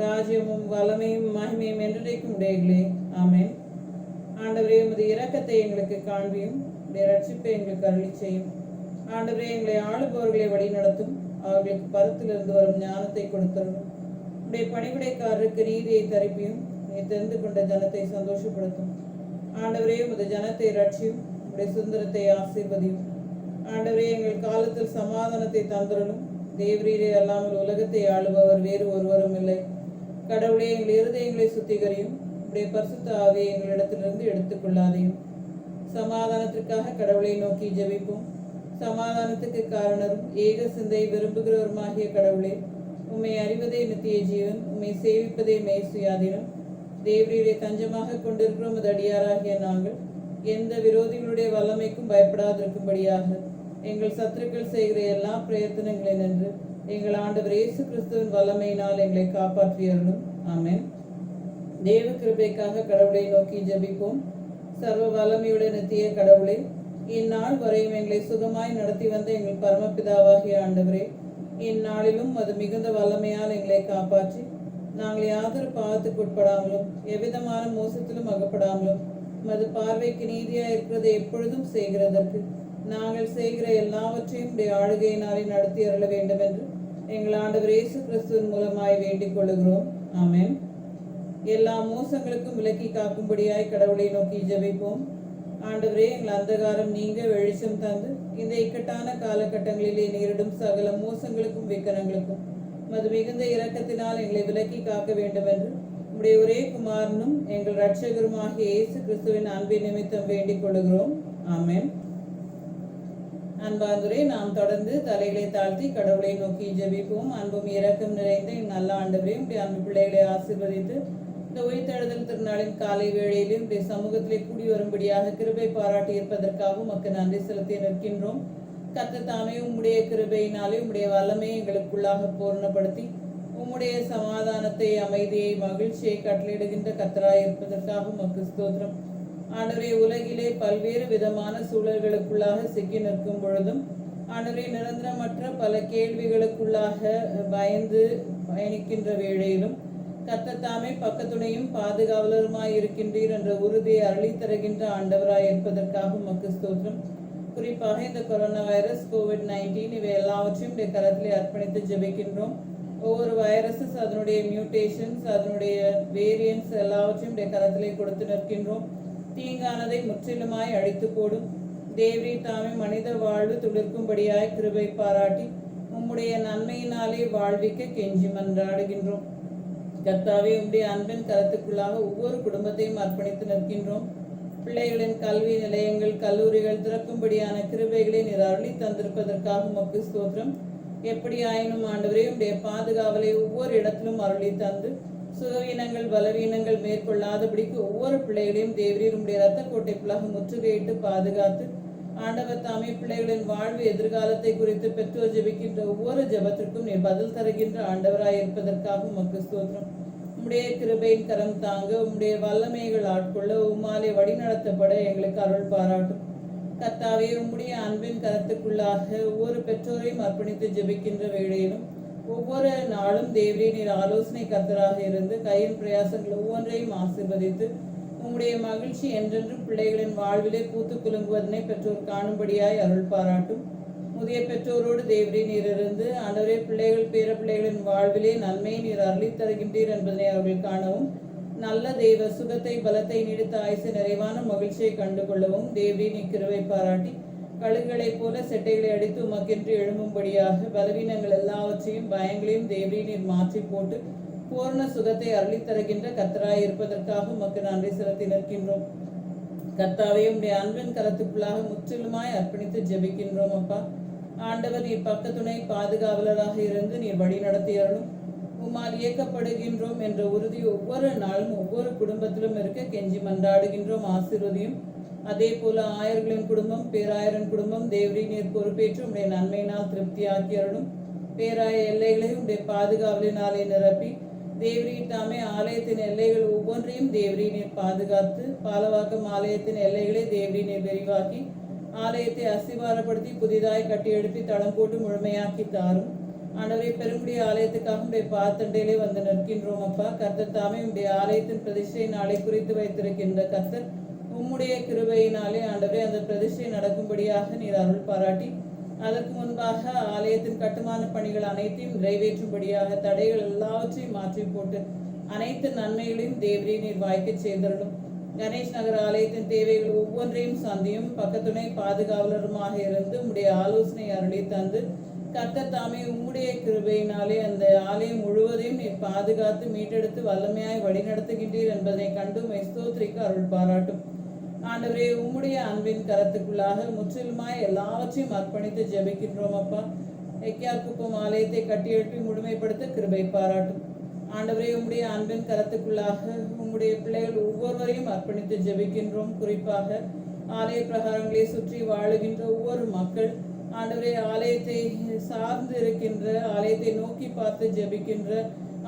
ராஜ்யமும் வல்லமையும் மகிமையும் என்றைக்கும் உடையங்களே, ஆமென். ஆண்டவரே, உமது இரக்கத்தை எங்களுக்கு காண்பியும், உடைய ரட்சிப்பை எங்களுக்கு அருளி செய்யும். ஆண்டவரே, எங்களை ஆளுபவர்களை வழி நடத்தும். அவர்களுக்கு பரத்திலிருந்து வரும் ஞானத்தை கொடுத்தரும். உடைய பணிவிடைக்காரருக்கு நீதியை தரிப்பியும், நீ தெரிந்து கொண்ட ஜனத்தை சந்தோஷப்படுத்தும். ஆண்டவரே, உமது ஜனத்தை ரட்சியும், உடைய சுதந்திரத்தை ஆசீர்வதியும். ஆண்டவரே, எங்கள் காலத்தில் சமாதானத்தை தந்துடலும். தேவரீரே அல்லாமல் உலகத்தை ஆளுபவர் வேறு ஒருவரும் இல்லை. கடவுளே, எங்கள் இருதயங்களை சுத்திகரியும். உடைய பரிசுத்த ஆவியை எங்களிடத்திலிருந்து எடுத்துக்கொள்ளாதையும். சமாதானத்திற்காக கடவுளை நோக்கி ஜெபிப்போம். சமாதானத்துக்கு காரணரும் ஏக சிந்தை விரும்புகிறவருமாகிய கடவுளே, உம்மை அறிவதே நித்திய ஜீவன், உம்மை சேவிப்பதே மெய் சுயாதீனம். தேவரீரை தஞ்சமாக கொண்டிருக்கிறோம். அது அடியாராகிய நாங்கள் எந்த விரோதிகளுடைய வல்லமைக்கும் பயப்படாதிருக்கும்படியாக எங்கள் சத்துருக்கள் செய்கிற எல்லா பிரயத்தனங்களை நின்று எங்கள் ஆண்டவர் இயேசு கிறிஸ்துவின் வல்லமையினால் எங்களை காப்பாற்றியருளும். ஆமென். தேவ கிருபைக்காக கடவுளை நோக்கி ஜெபிப்போம். சர்வ வல்லமையுடைய நித்திய கடவுளே, இந்நாள் வரையும் எங்களை சுகமாய் நடத்தி வந்த எங்கள் பரமபிதாவாகிய ஆண்டவரே, இந்நாளிலும் அது மிகுந்த வல்லமையால் எங்களை காப்பாற்றி நாங்கள் யாதொரு பாவத்துக்கு உட்படாமலும் எவ்விதமான மோசத்திலும் அகப்படாமலும் மது பார்வைக்கு நீதியாக இருக்கிறதை எப்பொழுதும் செய்கிறதற்கு நாங்கள் செய்கிற எல்லாவற்றையும் உடைய ஆளுகையினாலே நடத்தி அருள வேண்டும் என்று எங்கள் ஆண்டவர் இயேசு கிறிஸ்துவின் மூலமாய் வேண்டிக் கொள்ளுகிறோம். ஆமென். எல்லா மோசங்களுக்கும் விலக்கி காக்கும்படியாய் கடவுளை நோக்கி ஜெபிப்போம். ஆண்டவரே, எங்கள் அந்தகாரம் நீங்க வெளிச்சம் தந்து இந்த இக்கட்டான காலகட்டங்களிலே நேரிடும் சகல மோசங்களுக்கும் விக்கனங்களுக்கும் மது மிகுந்த இரக்கத்தினால் எங்களை விலக்கி காக்க வேண்டும் என்று உடைய ஒரே குமாரனும் எங்கள் இரட்சகருமாகிய இயேசு கிறிஸ்துவின் அன்பின் நிமித்தம் வேண்டிக் கொள்ளுகிறோம். ஆமென். அன்பார்ந்தவரே, நாம் தொடர்ந்து தலைகளை தாழ்த்தி கடவுளை நோக்கி ஜெபிப்போம். அன்பும் இரக்கம் நிறைந்த எங்கள் நல்ல ஆண்டவரே, உடைய அன்பு பிள்ளைகளை ஆசீர்வதித்து இந்த உயிர்த்தெழுதல் திருநாளின் காலை வேளையிலும் உடைய சமூகத்திலே கூடி வரும்படியாக கிருபை பாராட்டி இருப்பதற்காக உமக்கு நன்றி செலுத்தி நிற்கின்றோம். கர்த்தர் தாமே உம்முடைய கிருபையினாலே உம்முடைய வல்லமையை எங்களுக்குள்ளாக பூர்ணப்படுத்தி உம்முடைய சமாதானத்தை, அமைதியை, மகிழ்ச்சியை கட்டளையிடுகின்ற கர்த்தராய் இருப்பதற்காக உமக்கு ஸ்தோத்திரம். ஆண்டவரே, உலகிலே பல்வேறு விதமான சூழல்களுக்குள்ளாக சிக்கி நிற்கும் பொழுதும் ஆண்டவரே, நிரந்தரமற்ற பல கேள்விகளுக்குள்ளாக பயந்து பயணிக்கின்ற வேளையிலும் கர்த்தர் தாமே பக்கத்துணையும் பாதுகாவலருமாய் இருக்கின்றீர் என்ற உறுதியை அருளி தருகின்ற ஆண்டவராய் இருப்பதற்காக உமக்கு ஸ்தோத்திரம். குறிப்பாக இந்த கொரோனா வைரஸ், COVID-19 இவை எல்லாவற்றையும் உடைய கரத்திலே அர்ப்பணித்து ஜெபிக்கின்றோம். ஒவ்வொரு வைரஸஸ், அதனுடைய மியூட்டேஷன்ஸ், அதனுடைய வேரியன்ட்ஸ் எல்லாவற்றையும் உடைய கரத்திலே கொடுத்து நிற்கின்றோம். தீங்கானதை முற்றிலுமாய் அழித்து போடும். தேவரீர் தாமே மனித வாழ்வு துளிர்க்கும்படியாய் கிருபை பாராட்டி உம்முடைய நன்மையினாலே வாழ்விக்க கெஞ்சி மன்றாடுகின்றோம். கர்த்தாவே, உம்முடைய அன்பின் கரத்துக்குள்ளாக ஒவ்வொரு குடும்பத்தையும் அர்ப்பணித்து நிற்கின்றோம். பிள்ளைகளின் கல்வி நிலையங்கள், கல்லூரிகள் திறக்கும்படியான கிருபைகளை நீர் அருளி தந்திருப்பதற்காக உமக்கு ஸ்தோத்திரம். எப்படி ஆயினும் ஆண்டவரே, உம்முடைய பாதுகாவலை ஒவ்வொரு இடத்திலும் அருளி தந்து சுகவீனங்கள், பலவீனங்கள் மேற்கொள்ளாதபடிக்கு ஒவ்வொரு பிள்ளைகளையும் தேவரீர் உம்முடைய இரத்த கோட்டைக்குள்ளாக முற்றுகையிட்டு பாதுகாத்து ஆண்டவர் தாமே பிள்ளைகளின் வாழ்வு எதிர்காலத்தை குறித்து பெற்றோர் ஜெபிக்கின்ற ஒவ்வொரு ஜெபத்திற்கும் நீர் பதில் தருகின்ற ஆண்டவராய் இருப்பதற்காக உமக்கு ஸ்தோத்திரம். உம்முடைய கிருபையின் கரம் தாங்க, உம்முடைய வல்லமைகள் ஆட்கொள்ள, உம்மாலே வழிநடத்தப்பட எங்களுக்கு அருள் பாராட்டும். கர்த்தாவே, உம்முடைய அன்பின் கரத்துக்குள்ளாக ஒவ்வொரு பெற்றோரையும் அர்ப்பணித்து ஜெபிக்கின்ற வேளையிலும் ஒவ்வொரு நாளும் தேவரே நீர் ஆலோசனை கர்த்தராக இருந்து கையின் பிரயாசங்கள் ஒவ்வொன்றையும் ஆசீர்வதித்து உம்முடைய மகிழ்ச்சி என்றென்றும் பிள்ளைகளின் வாழ்விலே பூத்து குலுங்குவதனை பெற்றோர் காணும்படியாய் அருள் பாராட்டும். முதிய பெற்றோரோடு தேவரே நீர் இருந்து ஆண்டவரே பிள்ளைகள் பேர பிள்ளைகளின் வாழ்விலே நன்மையை நீர் அருளி தருகின்றீர் என்பதனை அவர்கள் காணவும், நல்ல தெய்வ சுகத்தை, பலத்தை, நீடித்த ஆயுசை, நிறைவான மகிழ்ச்சியை கண்டுகொள்ளவும் தேவரே நீ கிருபை பாராட்டி கழுகுகளைப் போல செட்டைகளை அடித்து உமக்கென்று எழும்பும்படியாக பலவீனங்கள் எல்லாவற்றையும் பயங்களையும் தேவரே நீர் மாற்றி போட்டு பூர்ண சுகத்தை அருளி தருகின்ற கர்த்தராய் இருப்பதற்காக உமக்கு நன்றி செலுத்தி நிற்கின்றோம். கர்த்தாவே, உம்முடைய அன்பின் கரத்துக்குள்ளாக முற்றிலுமாய் அர்ப்பணித்து ஜெபிக்கின்றோம். அப்பா ஆண்டவர், நீர் பக்கத்துணை பாதுகாவலராக இருந்து நீர் வழி நடத்தியறலும் உம்மால் இயக்கப்படுகின்றோம் என்ற உறுதி ஒவ்வொரு நாளும் ஒவ்வொரு குடும்பத்திலும் இருக்க கெஞ்சி மன்றாடுகின்றோம். ஆசீர்வதியும். அதே போல ஆயர்களின் குடும்பம், பேராயரின் குடும்பம் தேவரே நீர் பொறுப்பேற்று உம்முடைய நன்மையினால் திருப்தியாக்கியறலும். பேராய எல்லைகளை உம்முடைய பாதுகாவலினாலே நிரப்பி தேவரே தாமே ஆலயத்தின் எல்லைகள் ஒவ்வொன்றையும் தேவரே நீர் பாதுகாத்து பாலவாக்கம் ஆலயத்தின் எல்லைகளை தேவரே நீர் விரிவாக்கி ஆலயத்தை அஸ்திவாரப்படுத்தி புதிதாய் கட்டி எழுப்பி தளம் போட்டு முழுமையாக்கி தாரும். ஆண்டவரே, பெருமுடைய ஆலயத்துக்காக உடைய பாத்தண்டையிலே வந்து நிற்கின்றோம். அப்பா கர்த்தர் தாமே உடைய ஆலயத்தின் பிரதிஷ்டை நாளை குறித்து வைத்திருக்கின்ற கர்த்தர் உம்முடைய கிருபையினாலே ஆண்டவரே அந்த பிரதிஷ்டை நடக்கும்படியாக நீர் அருள் பாராட்டி அதற்கு முன்பாக ஆலயத்தின் கட்டுமான பணிகள் அனைத்தையும் நிறைவேற்றும்படியாக தடைகள் எல்லாவற்றையும் மாற்றி போட்டு அனைத்து நன்மைகளையும் தேவரே நீர் வாய்க்க செய்திருடும். கணேஷ் நகர் ஆலயத்தின் தேவைகள் ஒவ்வொன்றையும் சந்தியும் பக்கத்துணை பாதுகாவலருமாக இருந்து உம்முடைய ஆலோசனை அருளி தந்து கர்த்தர் தாமே உம்முடைய கிருபையினாலே அந்த ஆலயம் முழுவதையும் நீர் பாதுகாத்து மீட்டெடுத்து வல்லமையாய் வழிநடத்துகின்றீர் என்பதனை கண்டு ஸ்தோத்திரிக்கு அருள் பாராட்டும். ஆண்டவரே, உம்முடைய அன்பின் கரத்துக்குள்ளாக முற்றிலுமாய் எல்லாவற்றையும் அர்ப்பணித்து ஜெபிக்கின்றோம். அப்பா எக்கியார் குப்பம் ஆலயத்தை கட்டி எழுப்பி முழுமைப்படுத்த கிருபை பாராட்டும். ஆண்டவரே, உம்முடைய அன்பின் கரத்துக்குள்ளாக உம்முடைய பிள்ளைகள் ஒவ்வொருவரையும் அர்ப்பணித்து ஜெபிக்கின்றோம். குறிப்பாக ஆலய பிரகாரங்களை சுற்றி வாழுகின்ற ஒவ்வொரு மக்கள் ஆண்டவரே, ஆலயத்தை சார்ந்து இருக்கின்ற, ஆலயத்தை நோக்கி பார்த்து ஜெபிக்கின்ற,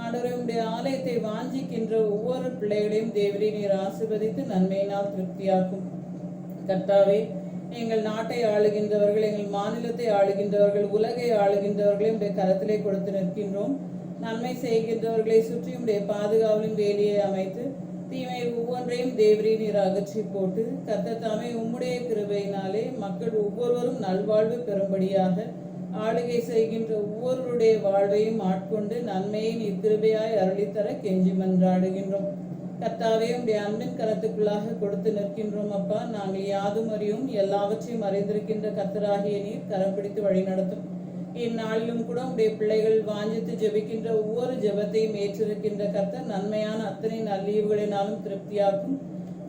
ஆண்டவரே உம்முடைய ஆலயத்தை வாஞ்சிக்கின்ற ஒவ்வொரு பிள்ளைகளையும் தேவரே நீர் ஆசீர்வதித்து நன்மையினால் திருப்தியாக்கும். கர்த்தாவே, எங்கள் நாட்டை ஆளுகின்றவர்கள், எங்கள் மாநிலத்தை ஆளுகின்றவர்கள், உலகை ஆளுகின்றவர்களையும் உடைய கரத்திலே கொடுத்து நிற்கின்றோம். நன்மை செய்கின்றவர்களை சுற்றி உடைய பாதுகாவலின் வேலியை அமைத்து தீமை ஒவ்வொன்றையும் தேவரே நீர் அகற்றி போட்டு கர்த்தர் தாமே உம்முடைய கிருபையினாலே மக்கள் ஒவ்வொருவரும் நல்வாழ்வு பெறும்படியாக ஆளுகை செய்கின்ற ஒவ்வொருவருடைய வாழ்வையும் ஆட்கொண்டு நன்மையை நீர் கிருபையாய் அருளித்தர கெஞ்சி மன்றாடுகின்றோம். கர்த்தாவே, உடைய அன்பின் கரத்துக்குள்ளாக கொடுத்து நிற்கின்றோம். அப்பா, நாங்கள் யாதும் அறியும் எல்லாவற்றையும் அறிந்திருக்கின்ற கர்த்தராகிய நீர் கரம் பிடித்து வழி நடத்தும். இந்நாளிலும் கூட உடைய பிள்ளைகள் வாஞ்சித்து ஜெபிக்கின்ற ஒவ்வொரு ஜெபத்தையும் ஏற்றிருக்கின்ற கர்த்தர் நன்மையான அத்தனை நல்லீவுகளினாலும் திருப்தியாக்கும்.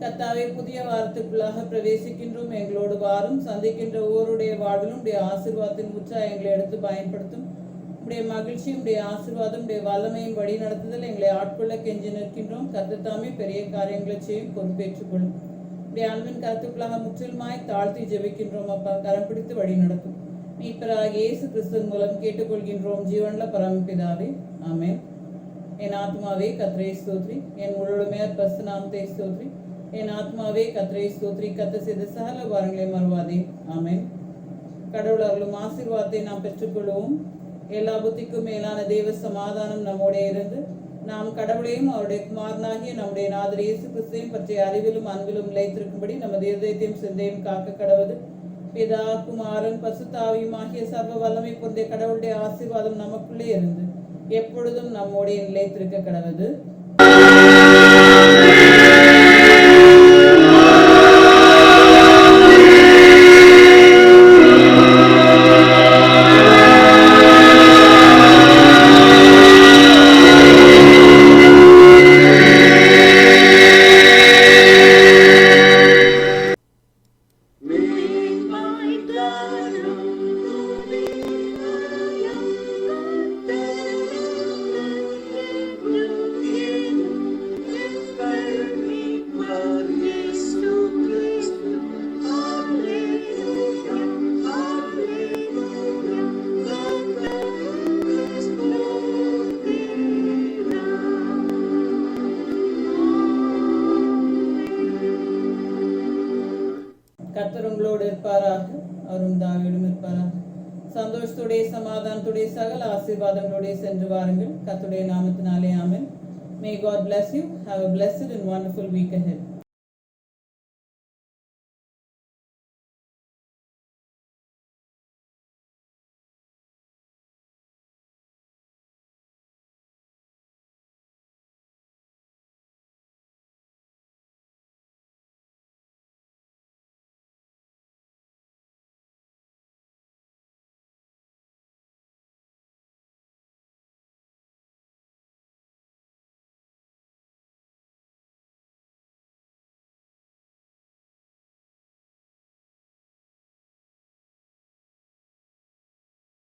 கர்த்தாவே, புதிய வாரத்துக்குள்ளாக பிரவேசிக்கின்றோம். எங்களோடு வாரும் சந்திக்கின்ற ஒவ்வொருடைய வாழ்விலும் உடைய ஆசீர்வாதத்தின் உச்சா எங்களை எடுத்து பயன்படுத்தும். உடைய மகிழ்ச்சி, உடைய ஆசீர்வாதம், உடைய வல்லமையின் வழி நடத்துதல் எங்களை ஆட்கொள்ள கெஞ்சி நிற்கின்றோம். கர்த்தர் தாமே பெரிய காரியங்களை செய்யும் பொறுப்பேற்றுக் கொள்ளும். உடைய அன்பின் கருத்துக்குள்ளாக முற்றிலுமாய் தாழ்த்தி ஜெபிக்கின்றோம். அப்பா, கரம் பிடித்து வழி நடத்தும். மீட்பராகிய இயேசு கிறிஸ்துவின் மூலம் கேட்டுக்கொள்கின்றோம் ஜீவனுள்ள பரமபிதாவே, ஆமென். என் ஆத்மாவே கர்த்தரை ஸ்தோத்ரி, என் முழுமையார் பரிசுத்த நாமத்தை ஸ்தோத்ரி. என் ஆத்மாவே கர்த்தரை ஸ்தோத்ரி, கர்த்தர் செய்த சகல உபகாரங்களை மறவாதே, ஆமென். கடவுள் அருளும் ஆசீர்வாதத்தை நாம் பெற்றுக்கொள்வோம். எல்லா புத்திக்கும் மேலான தேவ சமாதானம் நம்முடைய இருந்து நாம் கடவுளையும் அவருடைய குமாரனாகிய நம்முடைய நாதர் இயேசு கிறிஸ்துவையும் பற்றிய அறிவிலும் அன்பிலும் நிலைத்திருக்கும்படி நமது இருதயத்தையும் சிந்தையும் காக்க கடவுது. பிதா, குமாரன், பசுத்தாவியும் ஆகிய சர்வ வல்லமை பொருந்திய கடவுளுடைய ஆசீர்வாதம் நமக்குள்ளே இருந்து எப்பொழுதும் நம்முடைய நிலைத்திருக்க கடவுது. கர்த்தர் உங்களோடு இருப்பாராக, அவரும் தாவியோடும் இருப்பாராக. சந்தோஷத்துடைய சமாதானத்துடைய சகல ஆசீர்வாதங்களுடைய சென்று வாருங்கள். கர்த்தருடைய நாமத்தினாலே ஆமென். May God bless you. Have a blessed and wonderful week ahead.